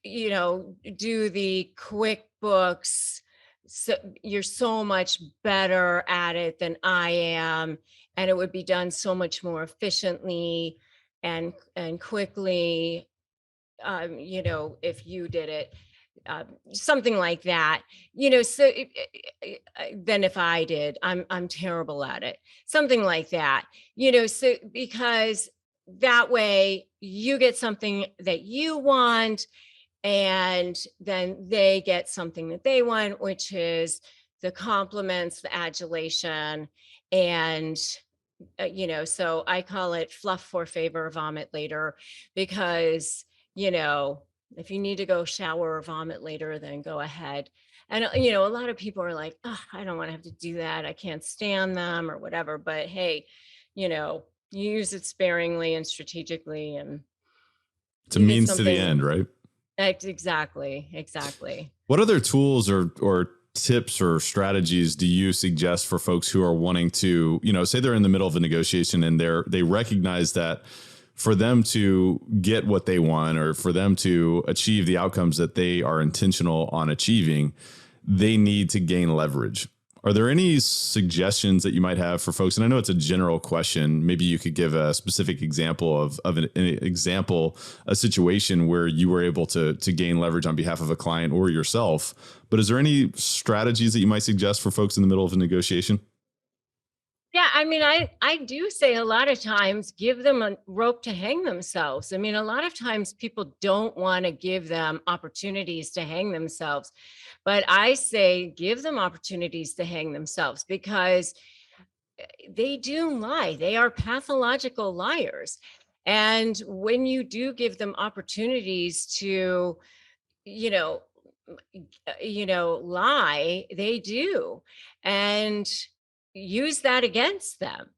do the QuickBooks? So you're so much better at it than I am, and it would be done so much more efficiently and quickly, if you did it. Something like that, so then if I did, I'm terrible at it, something like that, so because that way you get something that you want and then they get something that they want, which is the compliments, the adulation, and So I call it fluff for favor, vomit later, because, if you need to go shower or vomit later, then go ahead. And, a lot of people are like, oh, I don't want to have to do that. I can't stand them or whatever. But hey, you use it sparingly and strategically, and It's a you get means to the something. end, right? Exactly. Exactly. What other tools or tips or strategies do you suggest for folks who are wanting to, say they're in the middle of a negotiation and they recognize that for them to get what they want or for them to achieve the outcomes that they are intentional on achieving, they need to gain leverage. Are there any suggestions that you might have for folks? And I know it's a general question. Maybe you could give a specific example of an example, a situation where you were able to gain leverage on behalf of a client or yourself. But is there any strategies that you might suggest for folks in the middle of a negotiation? Yeah, I mean, I do say a lot of times give them a rope to hang themselves. I mean, a lot of times people don't want to give them opportunities to hang themselves, but I say give them opportunities to hang themselves, because they do lie. They are pathological liars. And when you do give them opportunities to, you know, lie, they do. And use that against them,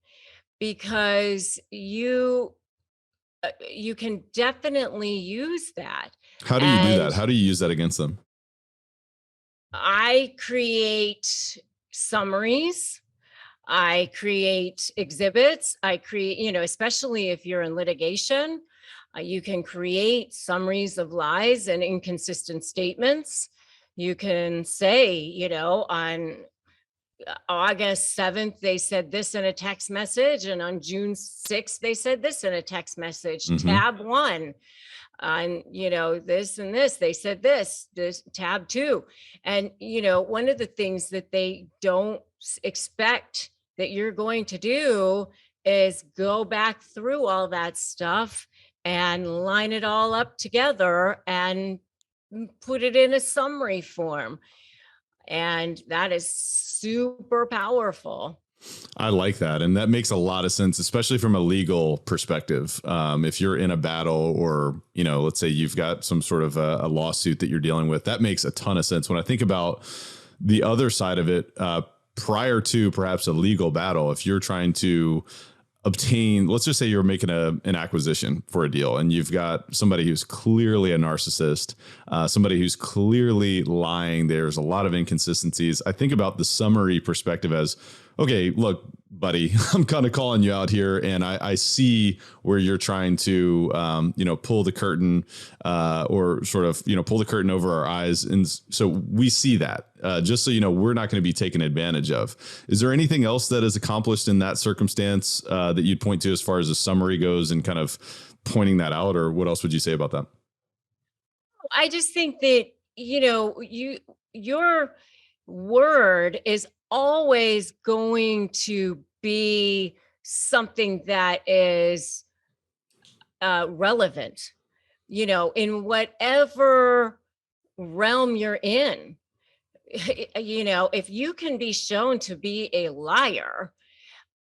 because you can definitely use that. How do you do And that? How do you use that against them? I create summaries, I create exhibits, I create, especially if you're in litigation, you can create summaries of lies and inconsistent statements. You can say, on August 7th, they said this in a text message. And on June 6th, they said this in a text message. Mm-hmm. Tab 1 on, this and this, they said this tab 2. And, one of the things that they don't expect that you're going to do is go back through all that stuff and line it all up together and put it in a summary form. And that is super powerful. I like that. And that makes a lot of sense, especially from a legal perspective. If you're in a battle or, let's say you've got some sort of a lawsuit that you're dealing with, that makes a ton of sense. When I think about the other side of it, prior to perhaps a legal battle, if you're trying to obtain, let's just say you're making an acquisition for a deal and you've got somebody who's clearly a narcissist, somebody who's clearly lying. There's a lot of inconsistencies. I think about the summary perspective as, okay, look, buddy, I'm kind of calling you out here, and I see where you're trying to, pull the curtain, or sort of, pull the curtain over our eyes, and so we see that. Just so you know, we're not going to be taken advantage of. Is there anything else that is accomplished in that circumstance that you'd point to as far as a summary goes, and kind of pointing that out, or what else would you say about that? I just think that, your word is always going to be something that is relevant, in whatever realm you're in. If you can be shown to be a liar,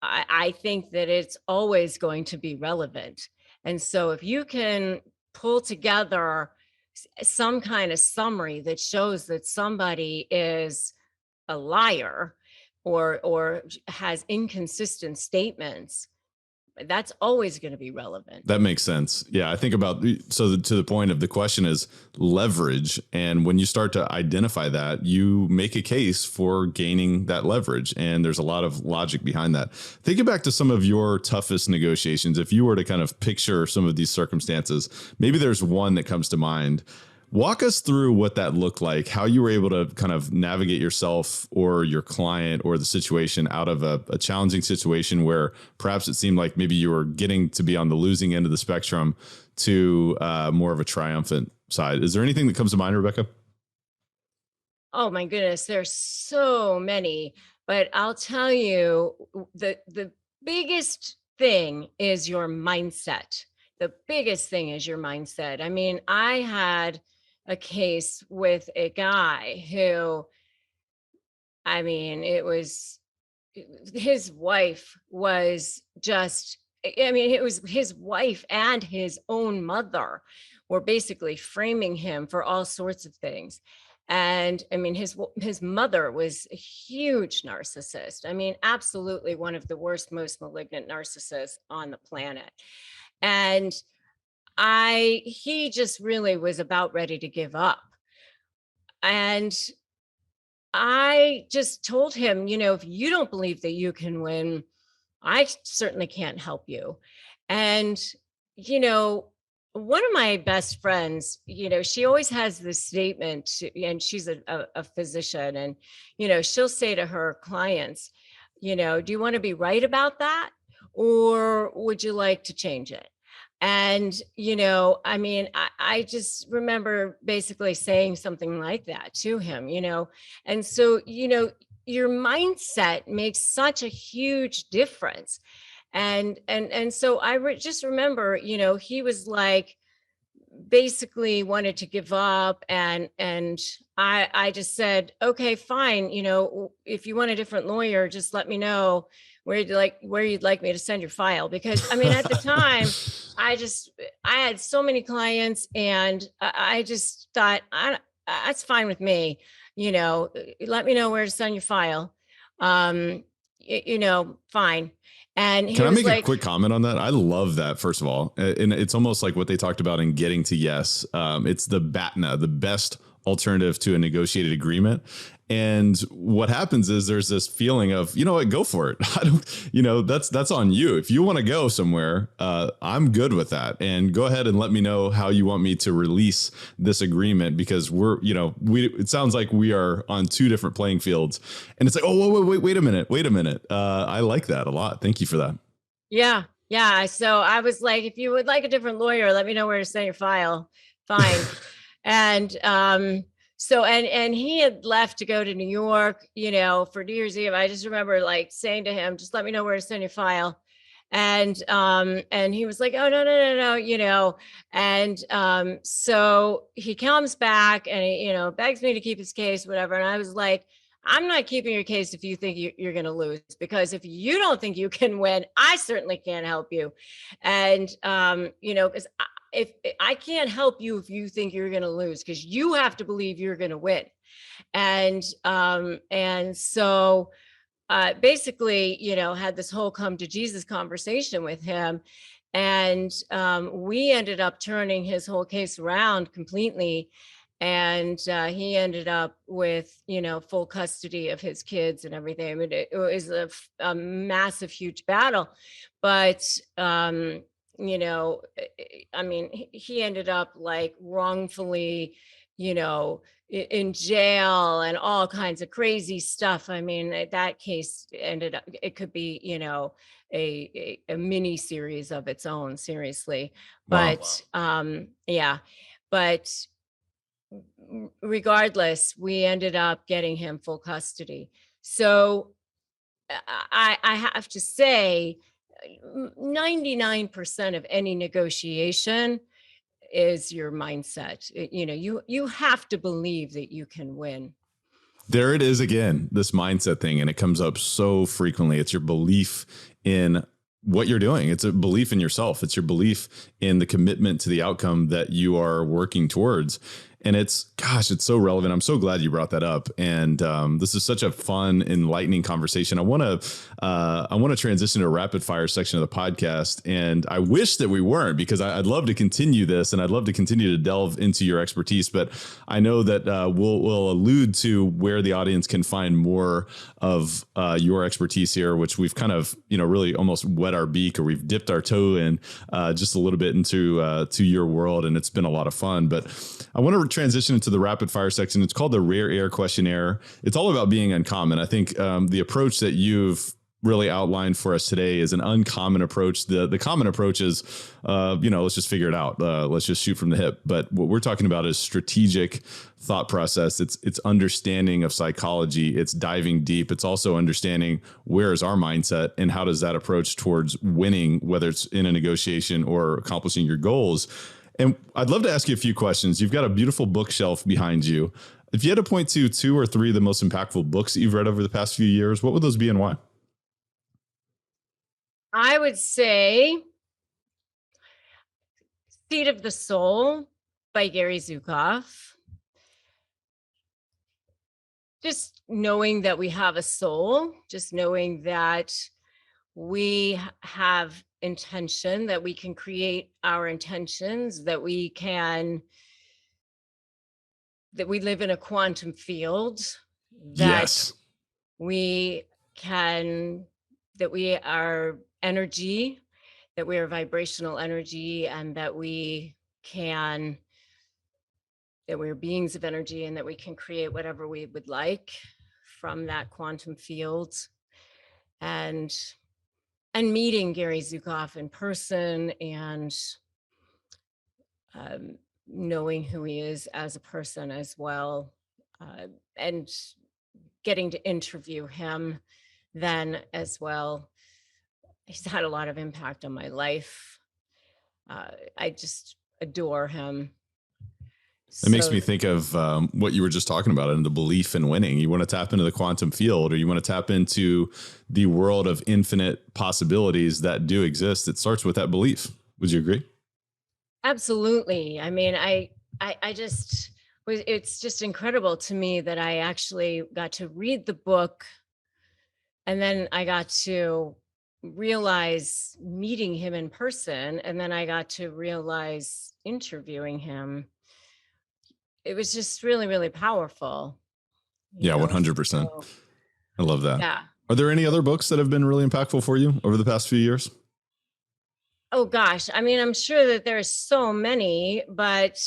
I think that it's always going to be relevant. And so if you can pull together some kind of summary that shows that somebody is a liar or has inconsistent statements, that's always going to be relevant. That makes sense. Yeah, I think about, so to the point of the question is leverage. And when you start to identify that, you make a case for gaining that leverage. And there's a lot of logic behind that. Thinking back to some of your toughest negotiations, if you were to kind of picture some of these circumstances, maybe there's one that comes to mind. Walk us through what that looked like, how you were able to kind of navigate yourself or your client or the situation out of a challenging situation where perhaps it seemed like maybe you were getting to be on the losing end of the spectrum to more of a triumphant side. Is there anything that comes to mind, Rebecca? Oh my goodness, there's so many, but I'll tell you, the biggest thing is your mindset. The biggest thing is your mindset. I mean, I had a case with a guy who, I mean, his wife was just, I mean, it was his wife and his own mother were basically framing him for all sorts of things. And I mean, his mother was a huge narcissist. I mean, absolutely one of the worst, most malignant narcissists on the planet. And he just really was about ready to give up. And I just told him, if you don't believe that you can win, I certainly can't help you. And, one of my best friends, she always has this statement, and she's a physician, and, she'll say to her clients, do you want to be right about that? Or would you like to change it? And, I mean, I just remember basically saying something like that to him, and so, your mindset makes such a huge difference. And so just remember, he was like, basically wanted to give up, and I just said, okay, fine, if you want a different lawyer, just let me know where you'd like me to send your file. Because I mean, at the time, I had so many clients, and I just thought, that's fine with me, let me know where to send your file, fine. And Can I make a quick comment on that? I love that, first of all. And it's almost like what they talked about in Getting to Yes. It's the BATNA, the best alternative to a negotiated agreement. And what happens is there's this feeling of, what, go for it. I don't, that's on you. If you want to go somewhere, I'm good with that. And go ahead and let me know how you want me to release this agreement, because it sounds like we are on two different playing fields. And it's like, oh, wait a minute. I like that a lot. Thank you for that. Yeah. Yeah. So I was like, if you would like a different lawyer, let me know where to send your file. Fine. And, so, and he had left to go to New York, for New Year's Eve. I just remember like saying to him, just let me know where to send your file. And he was like, oh, no. And, so he comes back and he, begs me to keep his case, whatever. And I was like, I'm not keeping your case if you think you're going to lose, because if you don't think you can win, I certainly can't help you. And, because if I can't help you if you think you're going to lose, because you have to believe you're going to win. And so basically, had this whole come to Jesus conversation with him. And we ended up turning his whole case around completely. And he ended up with, full custody of his kids and everything. I mean, it was a massive, huge battle. But, I mean, he ended up like wrongfully, in jail and all kinds of crazy stuff. I mean, that case ended up, it could be, a mini series of its own, seriously. But yeah, but regardless, we ended up getting him full custody. So I have to say, 99% of any negotiation is your mindset. You have to believe that you can win. There it is again, this mindset thing. And it comes up so frequently. It's your belief in what you're doing. It's a belief in yourself. It's your belief in the commitment to the outcome that you are working towards. And it's so relevant. I'm so glad you brought that up. And this is such a fun, enlightening conversation. I want to transition to a rapid fire section of the podcast. And I wish that we weren't, because I'd love to continue this, and I'd love to continue to delve into your expertise. But I know that we'll allude to where the audience can find more of your expertise here, which we've kind of, really almost wet our beak, or we've dipped our toe in just a little bit into to your world. And it's been a lot of fun. But I want to transition into the rapid fire section. It's called the Rare Air Questionnaire. It's all about being uncommon. I think the approach that you've really outlined for us today is an uncommon approach. The common approach is, let's just figure it out. Let's just shoot from the hip. But what we're talking about is strategic thought process. It's understanding of psychology. It's diving deep. It's also understanding where is our mindset and how does that approach towards winning, whether it's in a negotiation or accomplishing your goals. And I'd love to ask you a few questions. You've got a beautiful bookshelf behind you. If you had to point to 2 or 3 of the most impactful books that you've read over the past few years, what would those be and why? I would say Seed of the Soul by Gary Zhukov. Just knowing that we have a soul, just knowing that we have intention, that we can create our intentions, that we live in a quantum field, that Yes. we can, that we are energy, that we are vibrational energy, and that we're beings of energy, and that we can create whatever we would like from that quantum field. And meeting Gary Zhukov in person, and um, knowing who he is as a person as well, and getting to interview him then as well. He's had a lot of impact on my life. I just adore him. It makes So me think of what you were just talking about and the belief in winning. You want to tap into the quantum field, or you want to tap into the world of infinite possibilities that do exist. It starts with that belief. Would you agree? absolutely. I mean, I just it's just incredible to me that I actually got to read the book, and then I got to realize meeting him in person, and then I got to realize interviewing him. It was just really, really powerful, you Yeah, know. 100%. So I love that. yeah. Are there any other books that have been really impactful for you over the past few years? Oh gosh, I mean, I'm sure that there's so many, but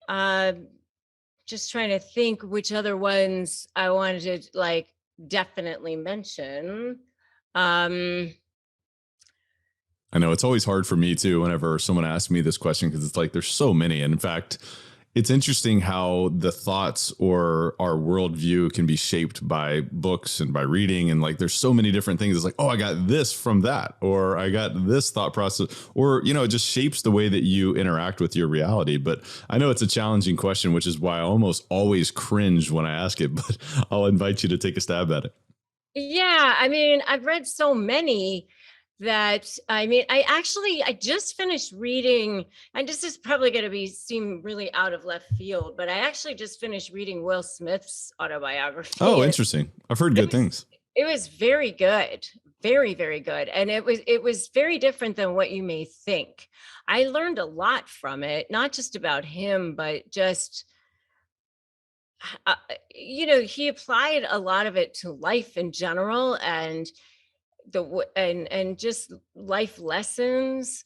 uh just trying to think which other ones I wanted to like definitely mention. Um I know it's always hard for me too whenever someone asks me this question, because it's like there's so many. And in fact, it's interesting how the thoughts or our worldview can be shaped by books and by reading. And like there's so many different things. It's like, oh, I got this from that, or I got this thought process, or, it just shapes the way that you interact with your reality. But I know it's a challenging question, which is why I almost always cringe when I ask it, but I'll invite you to take a stab at it. Yeah, I mean, I've read so many that I mean, I just finished reading, and this is probably going to be seem really out of left field, but I actually just finished reading Will Smith's autobiography, Oh, and interesting. I've heard it good was things. it was very good, very, very good, and it was very different than what you may think. I learned a lot from it, not just about him, but just he applied a lot of it to life in general, and and just life lessons.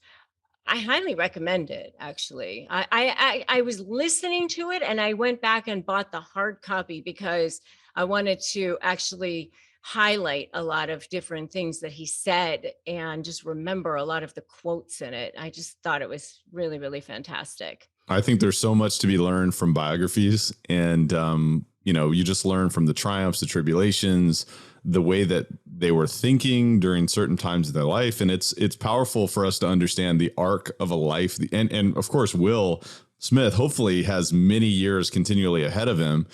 I highly recommend it. Actually, I was listening to it, and I went back and bought the hard copy because I wanted to actually highlight a lot of different things that he said and just remember a lot of the quotes in it. I just thought it was really, really fantastic. I think there's so much to be learned from biographies, and you just learn from the triumphs, the tribulations, the way that they were thinking during certain times of their life, and it's powerful for us to understand the arc of a life. And of course, Will Smith hopefully has many years continually ahead of him.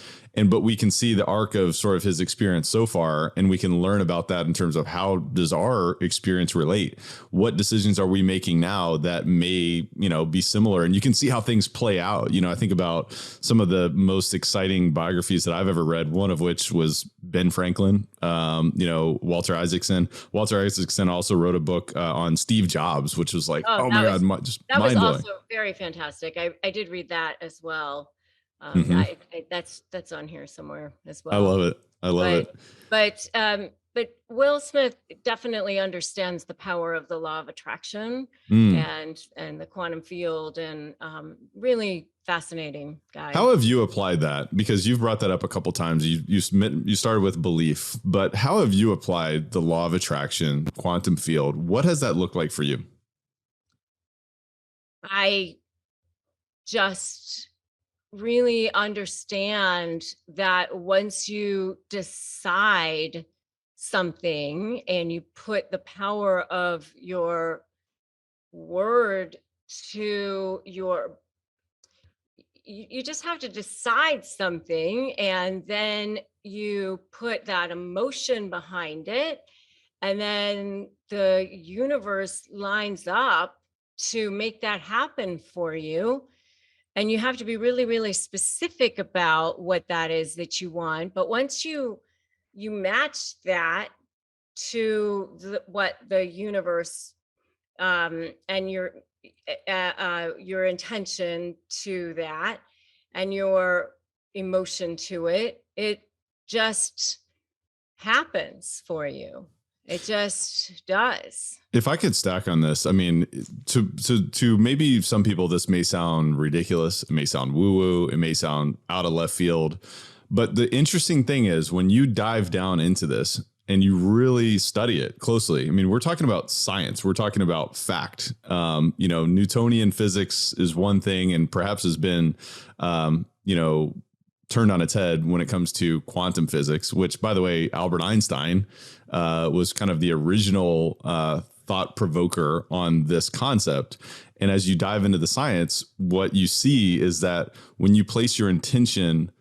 But we can see the arc of sort of his experience so far, and we can learn about that in terms of how does our experience relate? What decisions are we making now that may, be similar? And you can see how things play out. I think about some of the most exciting biographies that I've ever read, one of which was Ben Franklin, Walter Isaacson. Walter Isaacson also wrote a book on Steve Jobs, which was like, Oh, oh my God, just that was mind blowing. also very fantastic. I did read that as well. Mm-hmm. That's on here somewhere as I well. love it. I love But it. but Will Smith definitely understands the power of the law of attraction Mm. and the quantum field, and really fascinating guy. How have you applied that? Because you've brought that up a couple times. You started with belief, but how have you applied the law of attraction, quantum field? What has that looked like for you? I just really understand that once you decide something and you put the power of your word to your you just have to decide something, and then you put that emotion behind it, And then the universe lines up to make that happen for you. And you have to be really, really specific about what that is that you want. But once you match that to what the universe and your intention to that and your emotion to it, it just happens for you. It just does. If I could stack on this, I mean, to maybe some people, this may sound ridiculous. It may sound woo woo. It may sound out of left field. But the interesting thing is when you dive down into this and you really study it closely, I mean, we're talking about science. We're talking about fact. Newtonian physics is one thing and perhaps has been, turned on its head when it comes to quantum physics, which, by the way, Albert Einstein was kind of the original thought provoker on this concept. And as you dive into the science, what you see is that when you place your intention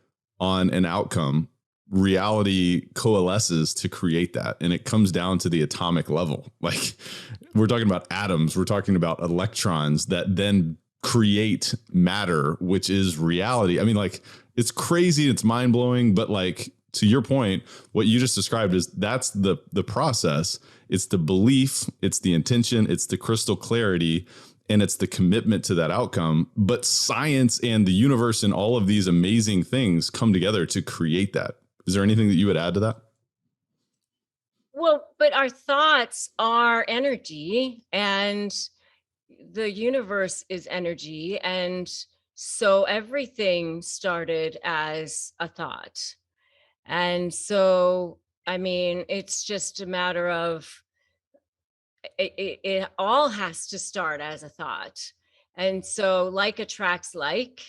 on an outcome, reality coalesces to create that. And it comes down to the atomic level. Like, we're talking about atoms, we're talking about electrons that then create matter, which is reality. I mean, like, it's crazy, it's mind blowing, but like, to your point, what you just described is that's the process. It's the belief, it's the intention, it's the crystal clarity, and it's the commitment to that outcome. But science and the universe and all of these amazing things come together to create that. Is there anything that you would add to that? Well, but our thoughts are energy, and the universe is energy. And so everything started as a thought. And so, I mean, it's just a matter of it all has to start as a thought. And so like attracts like,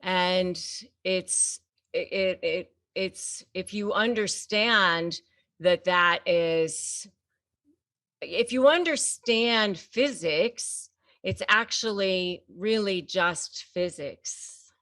and it's if you understand that is, if you understand physics, it's actually really just physics.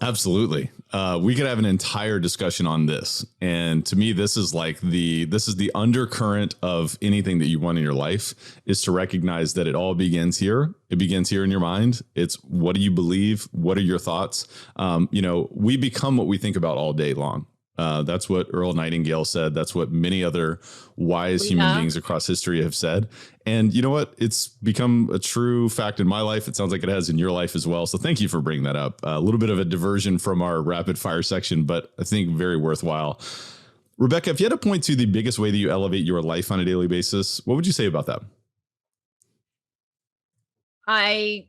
Absolutely. We could have an entire discussion on this. And to me, this is the undercurrent of anything that you want in your life, is to recognize that it all begins here. It begins here in your mind. It's what do you believe? What are your thoughts? We become what we think about all day long. That's what Earl Nightingale said. That's what many other wise human beings across history have said. And you know what? It's become a true fact in my life. It sounds like it has in your life as well. So thank you for bringing that up. A little bit of a diversion from our rapid fire section, but I think very worthwhile. Rebecca, if you had to point to the biggest way that you elevate your life on a daily basis, what would you say about that? I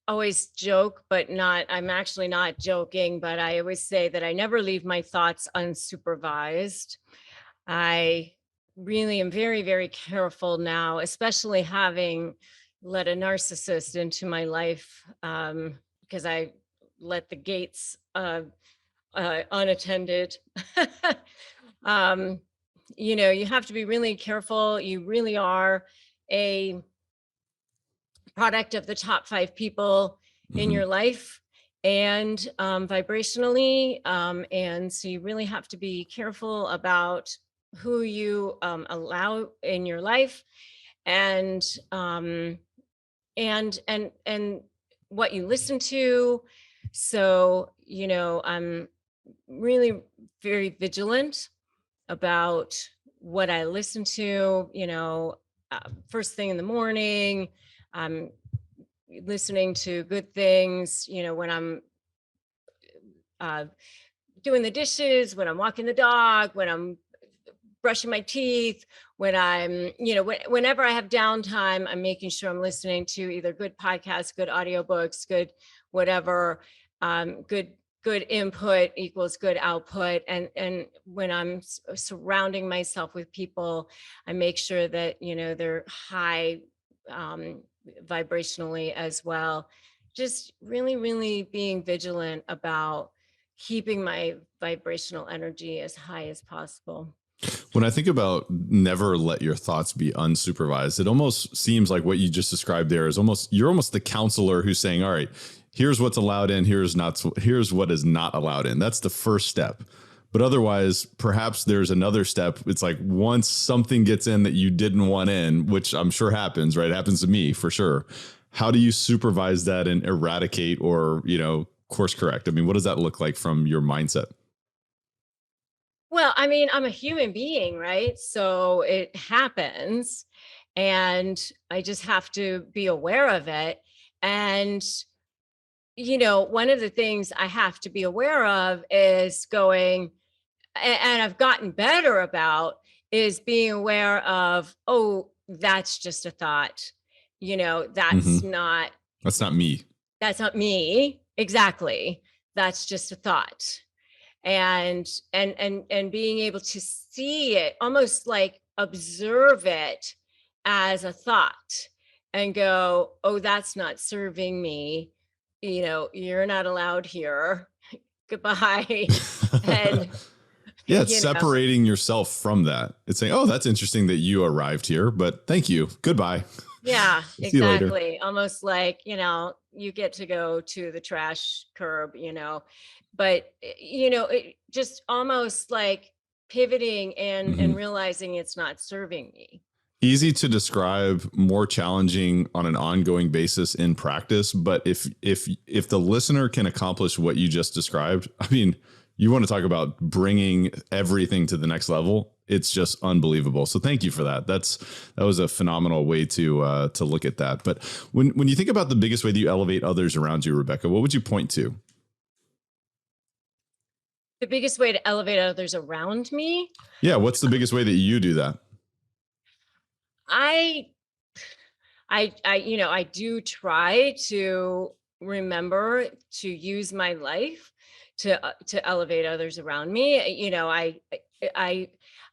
always joke, but I'm actually not joking, but I always say that I never leave my thoughts unsupervised. I really am very, very careful now, especially having let a narcissist into my life, because I let the gates unattended. You have to be really careful. You really are a product of the top 5 people in your life, and vibrationally. And so you really have to be careful about who you allow in your life, and what you listen to. So, I'm really very vigilant about what I listen to, first thing in the morning. I'm listening to good things, when I'm doing the dishes, when I'm walking the dog, when I'm brushing my teeth, when I'm, whenever I have downtime, I'm making sure I'm listening to either good podcasts, good audiobooks, good whatever, good input equals good output. And when I'm surrounding myself with people, I make sure that, they're high vibrationally as well. Just really, really being vigilant about keeping my vibrational energy as high as possible. When I think about never let your thoughts be unsupervised, it almost seems like what you just described there is you're almost the counselor who's saying, all right, here's what's allowed in, here's what is not allowed in. That's the first step. But otherwise, perhaps there's another step. It's like once something gets in that you didn't want in, which I'm sure happens, right? It happens to me for sure. How do you supervise that and eradicate or, course correct? I mean, what does that look like from your mindset? Well, I mean, I'm a human being, right? So it happens, and I just have to be aware of it. And, one of the things I have to be aware of is going, and I've gotten better about, is being aware of, oh, that's just a thought. Hmm. That's not me. That's not me. Exactly. That's just a thought. And being able to see it, almost like observe it as a thought, and go, oh, that's not serving me. You're not allowed here. Goodbye. And Yeah, it's you know separating yourself from that. It's saying, oh, that's interesting that you arrived here, but thank you. Goodbye. yeah, See you later. exactly. Almost like, you get to go to the trash curb, but it just almost like pivoting and Mhm. realizing it's not serving me. Easy to describe, more challenging on an ongoing basis in practice. But if the listener can accomplish what you just described, I mean, you want to talk about bringing everything to the next level. It's just unbelievable. So thank you for that. That was a phenomenal way to look at that. But when you think about the biggest way that you elevate others around you, Rebecca, what would you point to? The biggest way to elevate others around me, Yeah, what's the biggest way that you do that? I I do try to remember to use my life to elevate others around me. I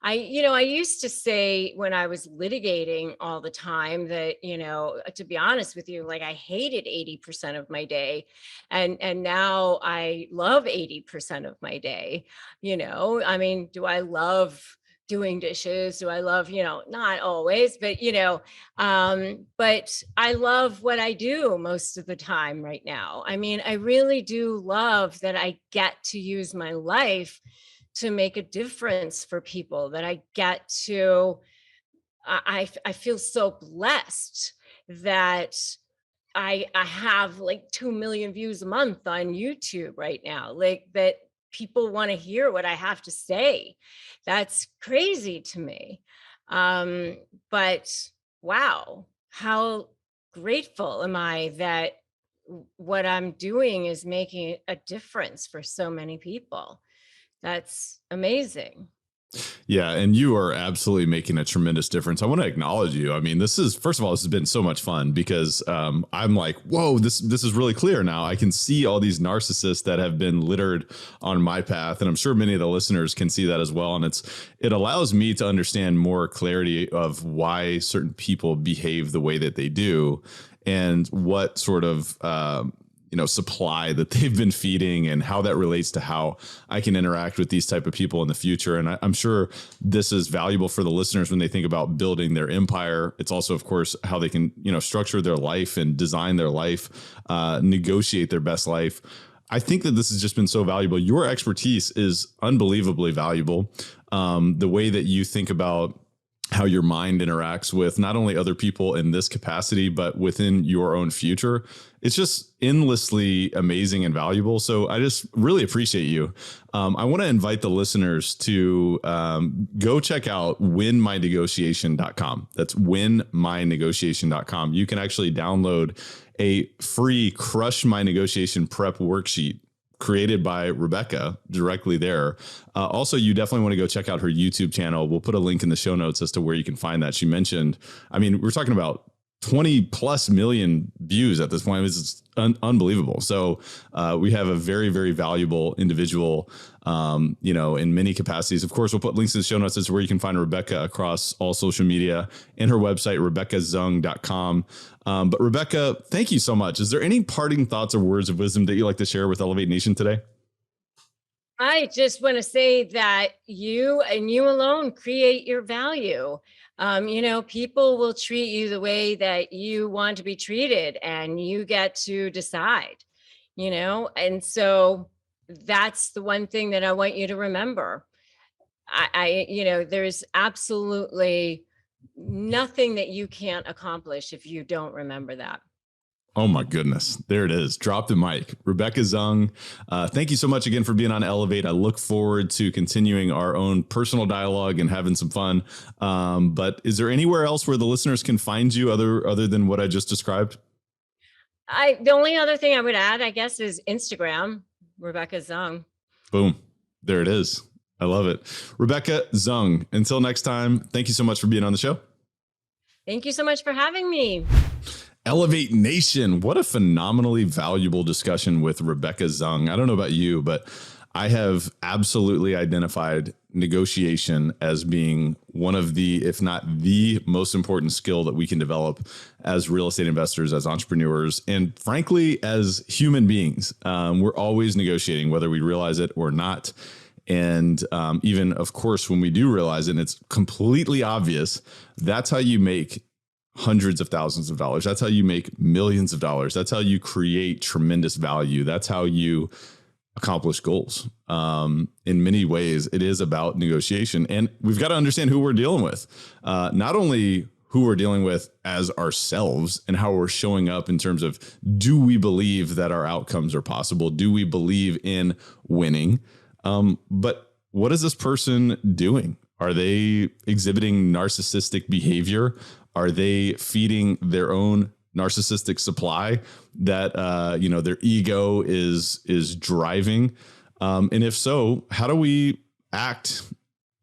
I used to say, when I was litigating all the time, that, to be honest with you, like, I hated 80% of my day, and now I love 80% of my day. I mean, do I love doing dishes? Do I love, not always, but but I love what I do most of the time right now. I mean, I really do love that I get to use my life to make a difference for people, that I get to, I feel so blessed that I have like 2 million views a month on YouTube right now. Like, that people want to hear what I have to say. That's crazy to me. But wow, how grateful am I that what I'm doing is making a difference for so many people. That's amazing. Yeah, and you are absolutely making a tremendous difference. I want to acknowledge you. I mean, this is, first of all, this has been so much fun because I'm like, whoa, this is really clear now. I can see all these narcissists that have been littered on my path, and I'm sure many of the listeners can see that as well. And it allows me to understand more clarity of why certain people behave the way that they do, and what sort of supply that they've been feeding, and how that relates to how I can interact with these type of people in the future. And I'm sure this is valuable for the listeners when they think about building their empire. It's also, of course, how they can, structure their life and design their life, negotiate their best life. I think that this has just been so valuable. Your expertise is unbelievably valuable. The way that you think about how your mind interacts with not only other people in this capacity, but within your own future. It's just endlessly amazing and valuable. So I just really appreciate you. I want to invite the listeners to go check out winmynegotiation.com. That's winmynegotiation.com. You can actually download a free Crush My Negotiation prep worksheet created by Rebecca directly there. Also, you definitely want to go check out her YouTube channel. We'll put a link in the show notes as to where you can find that. She mentioned, I mean, we're talking about 20 plus million views at this point. It's unbelievable. So we have a very, very valuable individual, in many capacities. Of course, we'll put links in the show notes as to where you can find Rebecca across all social media, and her website, RebeccaZung.com. But Rebecca, thank you so much. Is there any parting thoughts or words of wisdom that you'd like to share with Elevate Nation today? I just want to say that you and you alone create your value. People will treat you the way that you want to be treated, and you get to decide, and so that's the one thing that I want you to remember. There's absolutely nothing that you can't accomplish if you don't remember that. Oh my goodness. There it is. Drop the mic. Rebecca Zung, thank you so much again for being on Elevate. I look forward to continuing our own personal dialogue and having some fun. But is there anywhere else where the listeners can find you other than what I just described? The only other thing I would add, I guess, is Instagram, Rebecca Zung. Boom. There it is. I love it. Rebecca Zung, until next time, thank you so much for being on the show. Thank you so much for having me. Elevate Nation. What a phenomenally valuable discussion with Rebecca Zung. I don't know about you, but I have absolutely identified negotiation as being one of the, if not the most important skill that we can develop as real estate investors, as entrepreneurs, and frankly, as human beings. We're always negotiating, whether we realize it or not. And even, of course, when we do realize it, and it's completely obvious, that's how you make hundreds of thousands of dollars. That's how you make millions of dollars. That's how you create tremendous value. That's how you accomplish goals. In many ways, it is about negotiation. And we've got to understand who we're dealing with. Not only who we're dealing with as ourselves and how we're showing up in terms of, do we believe that our outcomes are possible? Do we believe in winning? But what is this person doing? Are they exhibiting narcissistic behavior? Are they feeding their own narcissistic supply that, their ego is driving? And if so, how do we act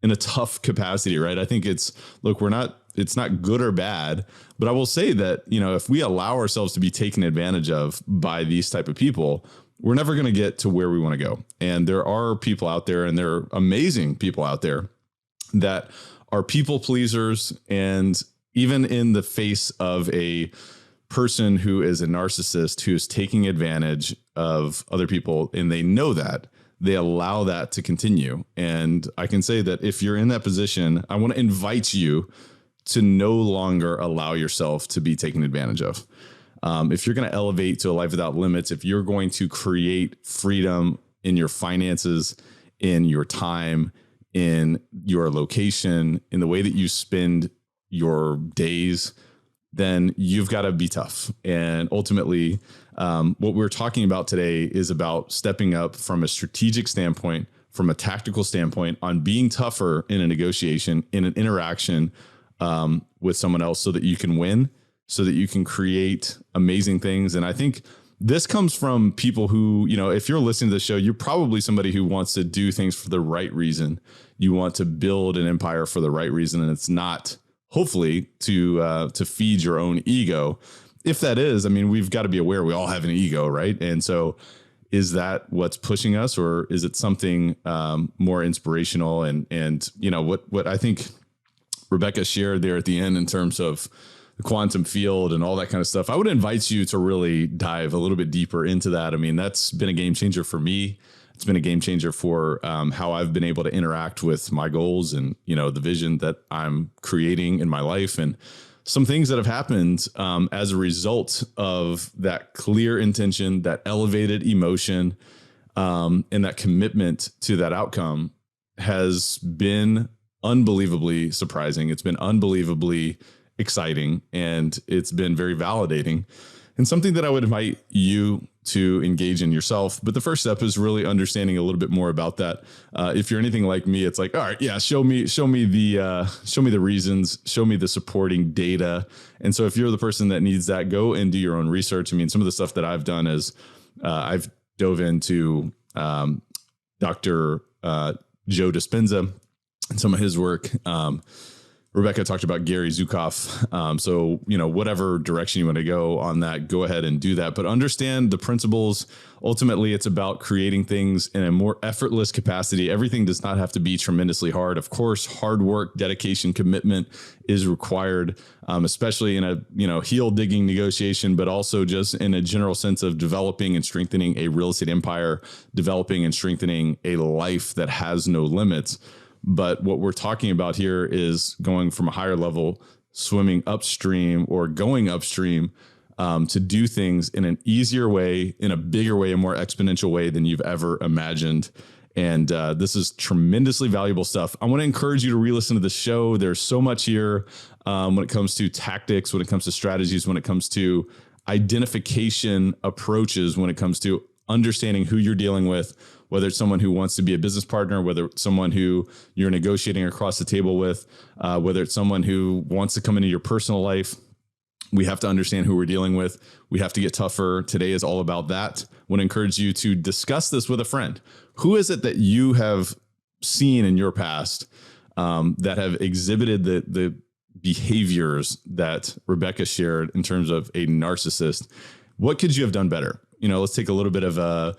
in a tough capacity, right? I think it's not good or bad, but I will say that, if we allow ourselves to be taken advantage of by these type of people, we're never going to get to where we want to go. And there are people out there, and there are amazing people out there that are people pleasers. And even in the face of a person who is a narcissist, who is taking advantage of other people, and they know that, they allow that to continue. And I can say that if you're in that position, I want to invite you to no longer allow yourself to be taken advantage of. If you're going to elevate to a life without limits, if you're going to create freedom in your finances, in your time, in your location, in the way that you spend your days, then you've got to be tough. And ultimately, what we're talking about today is about stepping up from a strategic standpoint, from a tactical standpoint, on being tougher in a negotiation, in an interaction with someone else, so that you can win, so that you can create amazing things. And I think this comes from people who, if you're listening to the show, you're probably somebody who wants to do things for the right reason. You want to build an empire for the right reason. And it's not, hopefully, to feed your own ego. If that is, we've got to be aware we all have an ego, right? And so is that what's pushing us, or is it something more inspirational? And what I think Rebecca shared there at the end in terms of the quantum field and all that kind of stuff, I would invite you to really dive a little bit deeper into that. That's been a game changer for me. It's been a game changer for how I've been able to interact with my goals and, the vision that I'm creating in my life, and some things that have happened as a result of that clear intention, that elevated emotion, and that commitment to that outcome has been unbelievably surprising. It's been unbelievably exciting, and it's been very validating, and something that I would invite you to engage in yourself. But the first step is really understanding a little bit more about that. If you're anything like me, it's like, all right, yeah, show me the reasons, show me the supporting data. And so if you're the person that needs that, go and do your own research. Some of the stuff that I've done is I've dove into Dr. Joe Dispenza and some of his work. Rebecca talked about Gary Zhukov. So, whatever direction you want to go on that, go ahead and do that. But understand the principles. Ultimately, it's about creating things in a more effortless capacity. Everything does not have to be tremendously hard. Of course, hard work, dedication, commitment is required, especially in a, heel digging negotiation, but also just in a general sense of developing and strengthening a real estate empire, developing and strengthening a life that has no limits. But what we're talking about here is going from a higher level, swimming upstream or going upstream to do things in an easier way, in a bigger way, a more exponential way than you've ever imagined. And this is tremendously valuable stuff. I want to encourage you to re-listen to the show. There's so much here when it comes to tactics, when it comes to strategies, when it comes to identification approaches, when it comes to understanding who you're dealing with, whether it's someone who wants to be a business partner, whether it's someone who you're negotiating across the table with, whether it's someone who wants to come into your personal life. We have to understand who we're dealing with. We have to get tougher. Today is all about that. I want to encourage you to discuss this with a friend. Who is it that you have seen in your past that have exhibited the behaviors that Rebecca shared in terms of a narcissist? What could you have done better? Let's take a little bit of a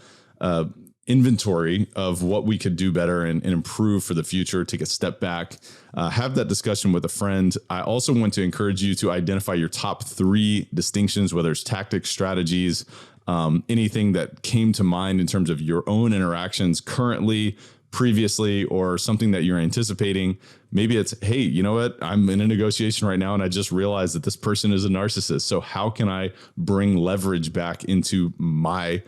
inventory of what we could do better and improve for the future. Take a step back, have that discussion with a friend. I also want to encourage you to identify your top 3 distinctions, whether it's tactics, strategies, anything that came to mind in terms of your own interactions currently, previously, or something that you're anticipating. Maybe it's, hey, you know what? I'm in a negotiation right now and I just realized that this person is a narcissist. So how can I bring leverage back into my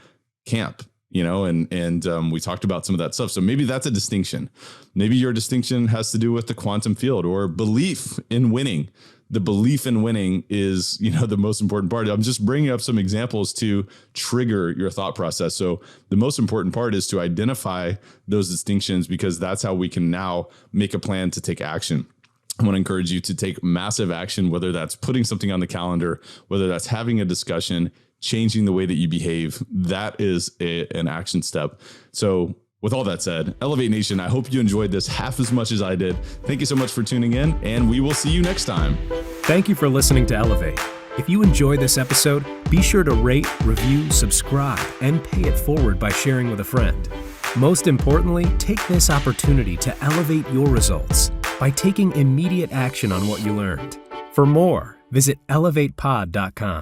camp? And we talked about some of that stuff. So maybe that's a distinction. Maybe your distinction has to do with the quantum field or belief in winning. The belief in winning is, the most important part. I'm just bringing up some examples to trigger your thought process. So the most important part is to identify those distinctions, because that's how we can now make a plan to take action. I want to encourage you to take massive action, whether that's putting something on the calendar, whether that's having a discussion, changing the way that you behave. That is an action step. So with all that said, Elevate Nation, I hope you enjoyed this half as much as I did. Thank you so much for tuning in, and we will see you next time. Thank you for listening to Elevate. If you enjoyed this episode, be sure to rate, review, subscribe, and pay it forward by sharing with a friend. Most importantly, take this opportunity to elevate your results by taking immediate action on what you learned. For more, visit elevatepod.com.